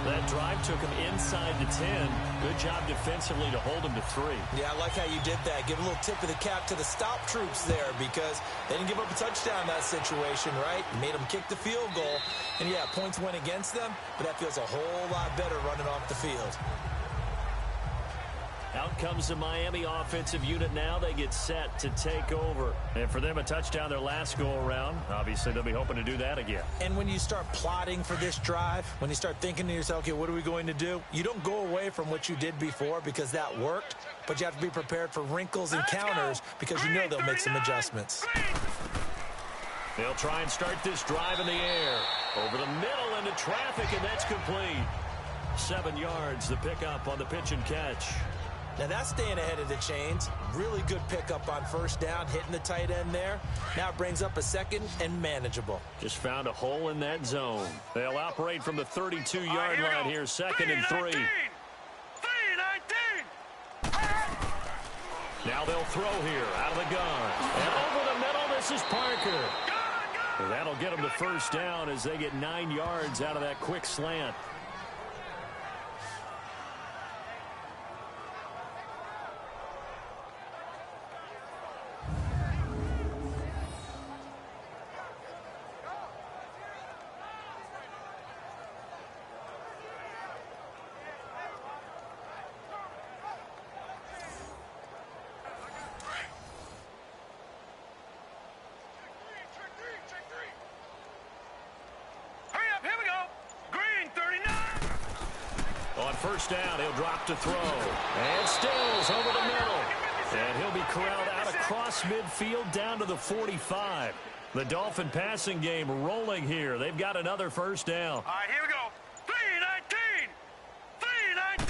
Speaker 2: That drive took him inside the 10. Good job defensively to hold him to 3.
Speaker 3: Yeah, I like how you did that. Give a little tip of the cap to the stop troops there because they didn't give up a touchdown in that situation, right? Made them kick the field goal. And, yeah, points went against them, but that feels a whole lot better running off the field.
Speaker 2: Out comes the Miami offensive unit now. They get set to take over. And for them, a touchdown their last go-around. Obviously, they'll be hoping to do that again.
Speaker 3: And when you start plotting for this drive, when you start thinking to yourself, okay, what are we going to do? You don't go away from what you did before because that worked, but you have to be prepared for wrinkles and counters because you know they'll make some adjustments.
Speaker 2: They'll try and start this drive in the air. Over the middle into traffic, and that's complete. 7 yards, the pickup on the pitch and catch.
Speaker 3: Now that's staying ahead of the chains. Really good pickup on 1st down, hitting the tight end there. Now it brings up a 2nd and manageable.
Speaker 2: Just found a hole in that zone. They'll operate from the 32-yard line here, 2nd and 3.
Speaker 4: 3-19.
Speaker 2: Now they'll throw here out of the gun. And over the middle, this is Parker. And that'll get them to 1st down as they get 9 yards out of that quick slant. On first down, he'll drop to throw. And Stills over the middle. And he'll be corralled out across midfield down to the 45. The Dolphin passing game rolling here. They've got another first down.
Speaker 4: All right, here we go. 3-19. 3-19.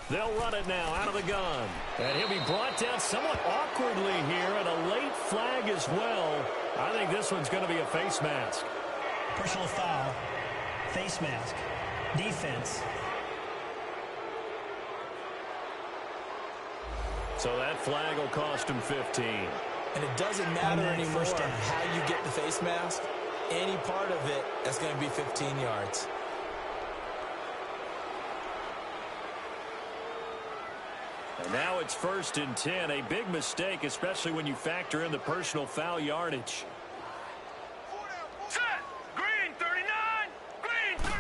Speaker 2: They'll run it now out of the gun. And he'll be brought down somewhat awkwardly here, and a late flag as well. I think this one's going to be a face mask.
Speaker 5: Personal foul. Face mask. Defense.
Speaker 2: So that flag will cost him 15.
Speaker 3: And it doesn't matter anymore how you get the face mask. Any part of it, that's going to be 15 yards.
Speaker 2: And now it's 1st and 10. A big mistake, especially when you factor in the personal foul yardage.
Speaker 4: Set. Green 39. Green 39.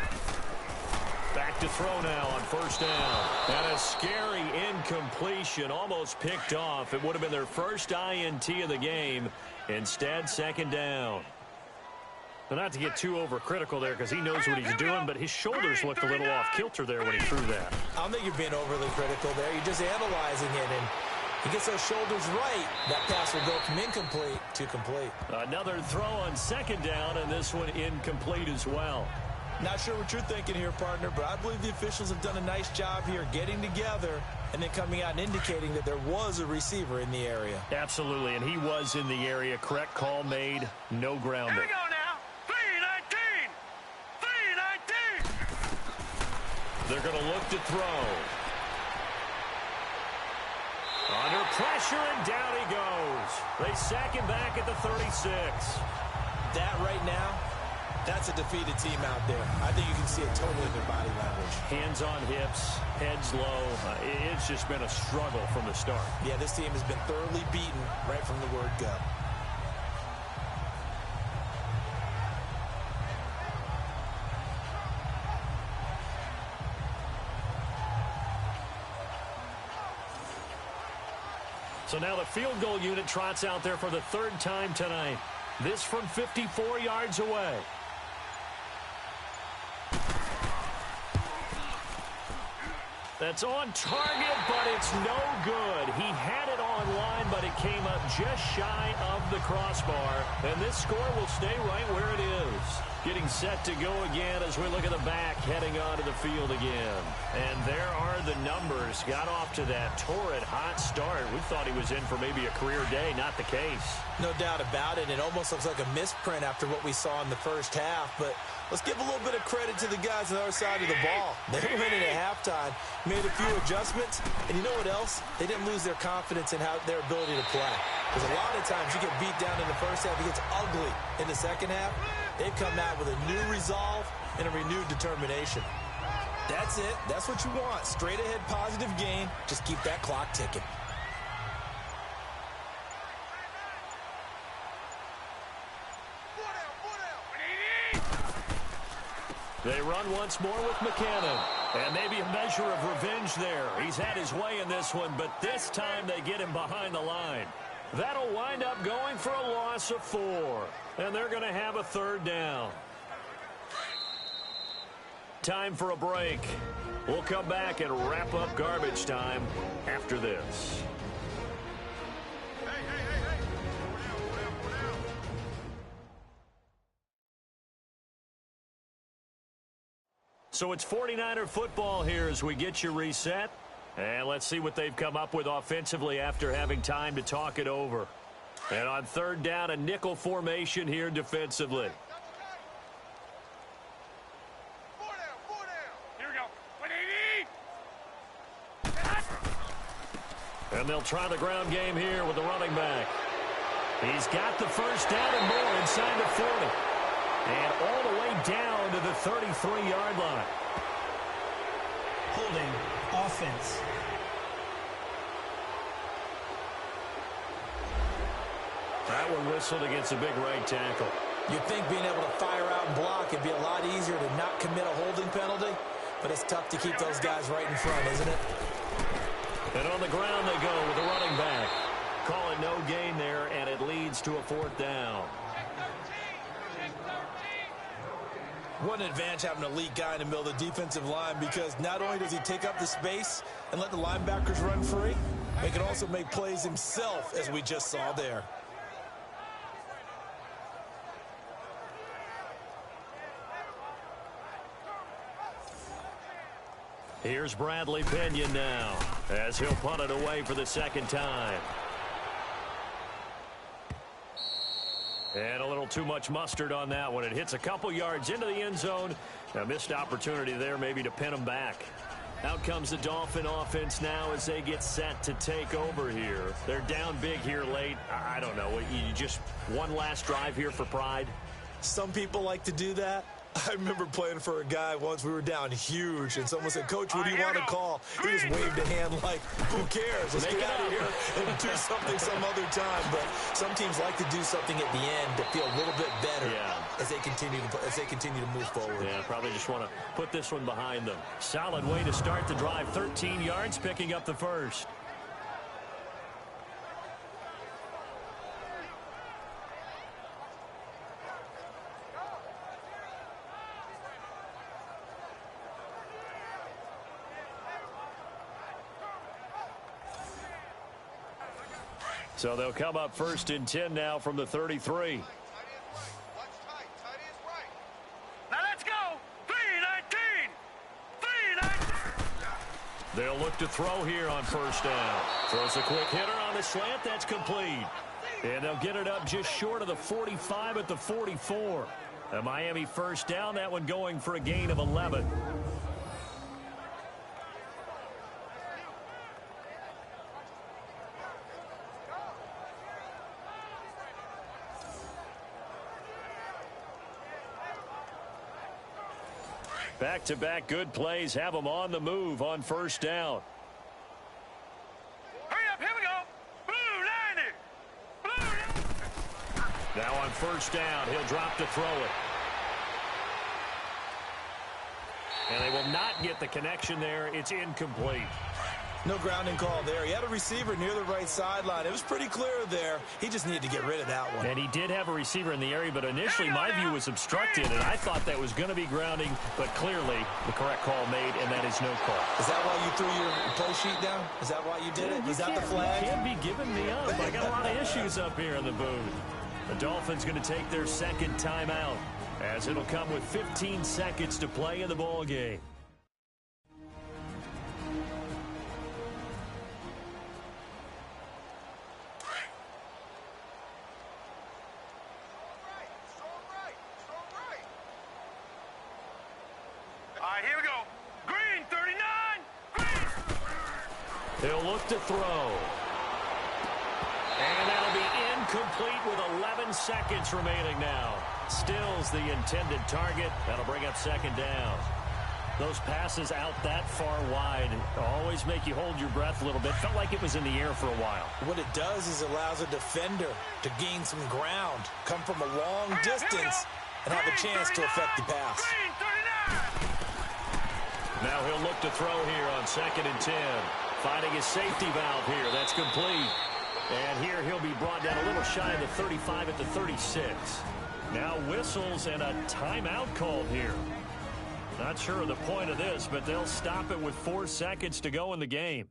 Speaker 2: Back to throw now on first down. And a scary incompletion, almost picked off. It would have been their first INT of the game. Instead, second down. But not to get too overcritical there because he knows what he's doing, but his shoulders looked a little off kilter there when he threw that.
Speaker 3: I don't think you're being overly critical there. You're just analyzing it, and he gets those shoulders right. That pass will go from incomplete to complete.
Speaker 2: Another throw on second down, and this one incomplete as well.
Speaker 3: Not sure what you're thinking here, partner, but I believe the officials have done a nice job here getting together and then coming out and indicating that there was a receiver in the area.
Speaker 2: Absolutely, and he was in the area. Correct call made. No grounding.
Speaker 4: Here we go now. 3-19. 3-19.
Speaker 2: They're going to look to throw. Under pressure, and down he goes. They sack him back at the 36.
Speaker 3: That right now, that's a defeated team out there. I think you can see it totally in their body language.
Speaker 2: Hands on hips, heads low. It's just been a struggle from the start.
Speaker 3: Yeah, this team has been thoroughly beaten right from the word go.
Speaker 2: So now the field goal unit trots out there for the 3rd time tonight. This from 54 yards away. That's on target, but it's no good. He had it on line, but it came up just shy of the crossbar. And this score will stay right where it is. Getting set to go again as we look at the back, heading onto the field again. And there are the numbers. Got off to that torrid hot start. We thought he was in for maybe a career day. Not the case.
Speaker 3: No doubt about it. It almost looks like a misprint after what we saw in the first half. But let's give a little bit of credit to the guys on the other side of the ball. They went in at halftime, made a few adjustments, and you know what else? They didn't lose their confidence in their ability to play. Because a lot of times you get beat down in the first half, it gets ugly in the second half. They've come out with a new resolve and a renewed determination. That's it. That's what you want. Straight ahead positive gain. Just keep that clock ticking.
Speaker 2: They run once more with McCannon. And maybe a measure of revenge there. He's had his way in this one, but this time they get him behind the line. That'll wind up going for a loss of 4. And they're going to have a 3rd down. Time for a break. We'll come back and wrap up garbage time after this. So it's 49er football here as we get you reset. And let's see what they've come up with offensively after having time to talk it over. And on 3rd down, a nickel formation here defensively.
Speaker 4: Here we go. 180.
Speaker 2: And they'll try the ground game here with the running back. He's got the first down and more inside the 40. And all the way down to the 33-yard line.
Speaker 5: Holding offense.
Speaker 2: That one whistled against a big right tackle.
Speaker 3: You'd think being able to fire out and block it'd be a lot easier to not commit a holding penalty, but it's tough to keep those guys right in front, isn't it?
Speaker 2: And on the ground they go with the running back. Calling no gain there, and it leads to a 4th down.
Speaker 3: What an advantage having an elite guy in the middle of the defensive line, because not only does he take up the space and let the linebackers run free, he can also make plays himself, as we just saw there.
Speaker 2: Here's Bradley Pinion now, as he'll punt it away for the second time. And a little too much mustard on that one. It hits a couple yards into the end zone. A missed opportunity there maybe to pin them back. Out comes the Dolphin offense now as they get set to take over here. They're down big here late. I don't know. You just one last drive here for pride?
Speaker 3: Some people like to do that. I remember playing for a guy once. We were down huge, and someone said, "Coach, what do you want to call?" He just waved a hand like, "Who cares? Let's get out of here and do something some other time." But some teams like to do something at the end to feel a little bit better as they continue to move forward.
Speaker 2: Yeah, probably just want to put this one behind them. Solid way to start the drive. 13 yards, picking up the first. So they'll come up 1st and 10 now from the 33.
Speaker 4: Now let's go. 3-19. 3-19.
Speaker 2: They'll look to throw here on 1st down. Throws a quick hitter on the slant. That's complete. And they'll get it up just short of the 45 at the 44. A Miami 1st down. That one going for a gain of 11. Back-to-back good plays have them on the move on 1st down.
Speaker 4: Hurry up, here we go. Blue 90. Blue 90.
Speaker 2: Now on 1st down, he'll drop to throw it. And they will not get the connection there. It's incomplete.
Speaker 3: No grounding call there. He had a receiver near the right sideline. It was pretty clear there. He just needed to get rid of that one.
Speaker 2: And he did have a receiver in the area, but initially my view was obstructed, and I thought that was going to be grounding, but clearly the correct call made, and that is no call.
Speaker 3: Is that why you threw your play sheet down? Is that why you did it? Was that the flag?
Speaker 2: You can't be giving me up. I got a lot of issues up here in the booth. The Dolphins going to take their second timeout, as it'll come with 15 seconds to play in the ball game.
Speaker 4: Here we go. Green 39. Green.
Speaker 2: He'll look to throw. And that'll be incomplete with 11 seconds remaining now. Stills the intended target. That'll bring up 2nd down. Those passes out that far wide always make you hold your breath a little bit. Felt like it was in the air for a while.
Speaker 3: What it does is allows a defender to gain some ground, come from a long distance, and have a chance to affect the pass.
Speaker 4: Green 39.
Speaker 2: Now he'll look to throw here on 2nd and 10. Finding his safety valve here. That's complete. And here he'll be brought down a little shy of the 35 at the 36. Now whistles and a timeout called here. Not sure of the point of this, but they'll stop it with 4 seconds to go in the game.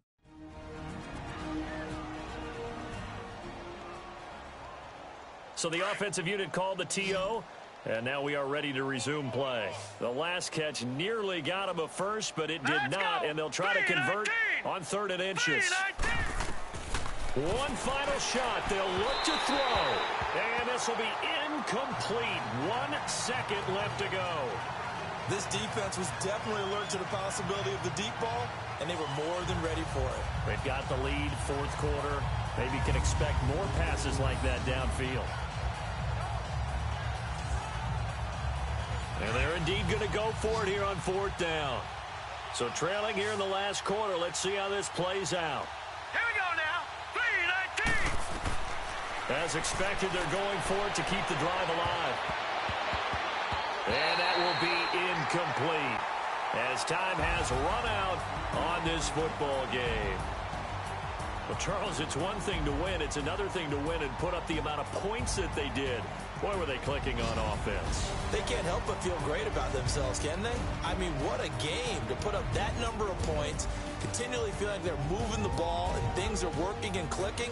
Speaker 2: So the offensive unit called the TO. And now we are ready to resume play. The last catch nearly got him a first, but it did not, and they'll try to convert on 3rd and inches. One final shot. They'll look to throw, and this will be incomplete. 1 second left to go.
Speaker 3: This defense was definitely alert to the possibility of the deep ball, and they were more than ready for it.
Speaker 2: They've got the lead, 4th quarter. Maybe can expect more passes like that downfield. And they're indeed going to go for it here on 4th down. So trailing here in the last quarter. Let's see how this plays out.
Speaker 4: Here we go now. 3-19.
Speaker 2: As expected, they're going for it to keep the drive alive. And that will be incomplete as time has run out on this football game. Well, Charles, it's one thing to win. It's another thing to win and put up the amount of points that they did. Boy, were they clicking on offense.
Speaker 3: They can't help but feel great about themselves, can they? I mean, what a game to put up that number of points, continually feel like they're moving the ball and things are working and clicking.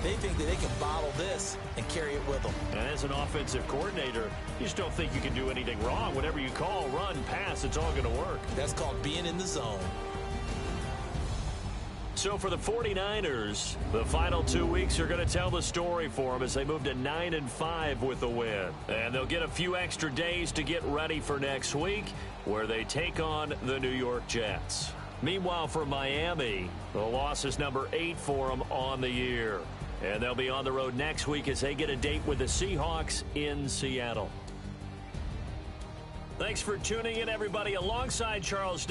Speaker 3: They think that they can bottle this and carry it with them.
Speaker 2: And as an offensive coordinator, you just don't think you can do anything wrong. Whatever you call, run, pass, it's all going to work.
Speaker 3: That's called being in the zone.
Speaker 2: So for the 49ers, the final 2 weeks are going to tell the story for them as they move to 9-5 with the win. And they'll get a few extra days to get ready for next week, where they take on the New York Jets. Meanwhile, for Miami, the loss is number 8 for them on the year. And they'll be on the road next week as they get a date with the Seahawks in Seattle. Thanks for tuning in, everybody, alongside Charles.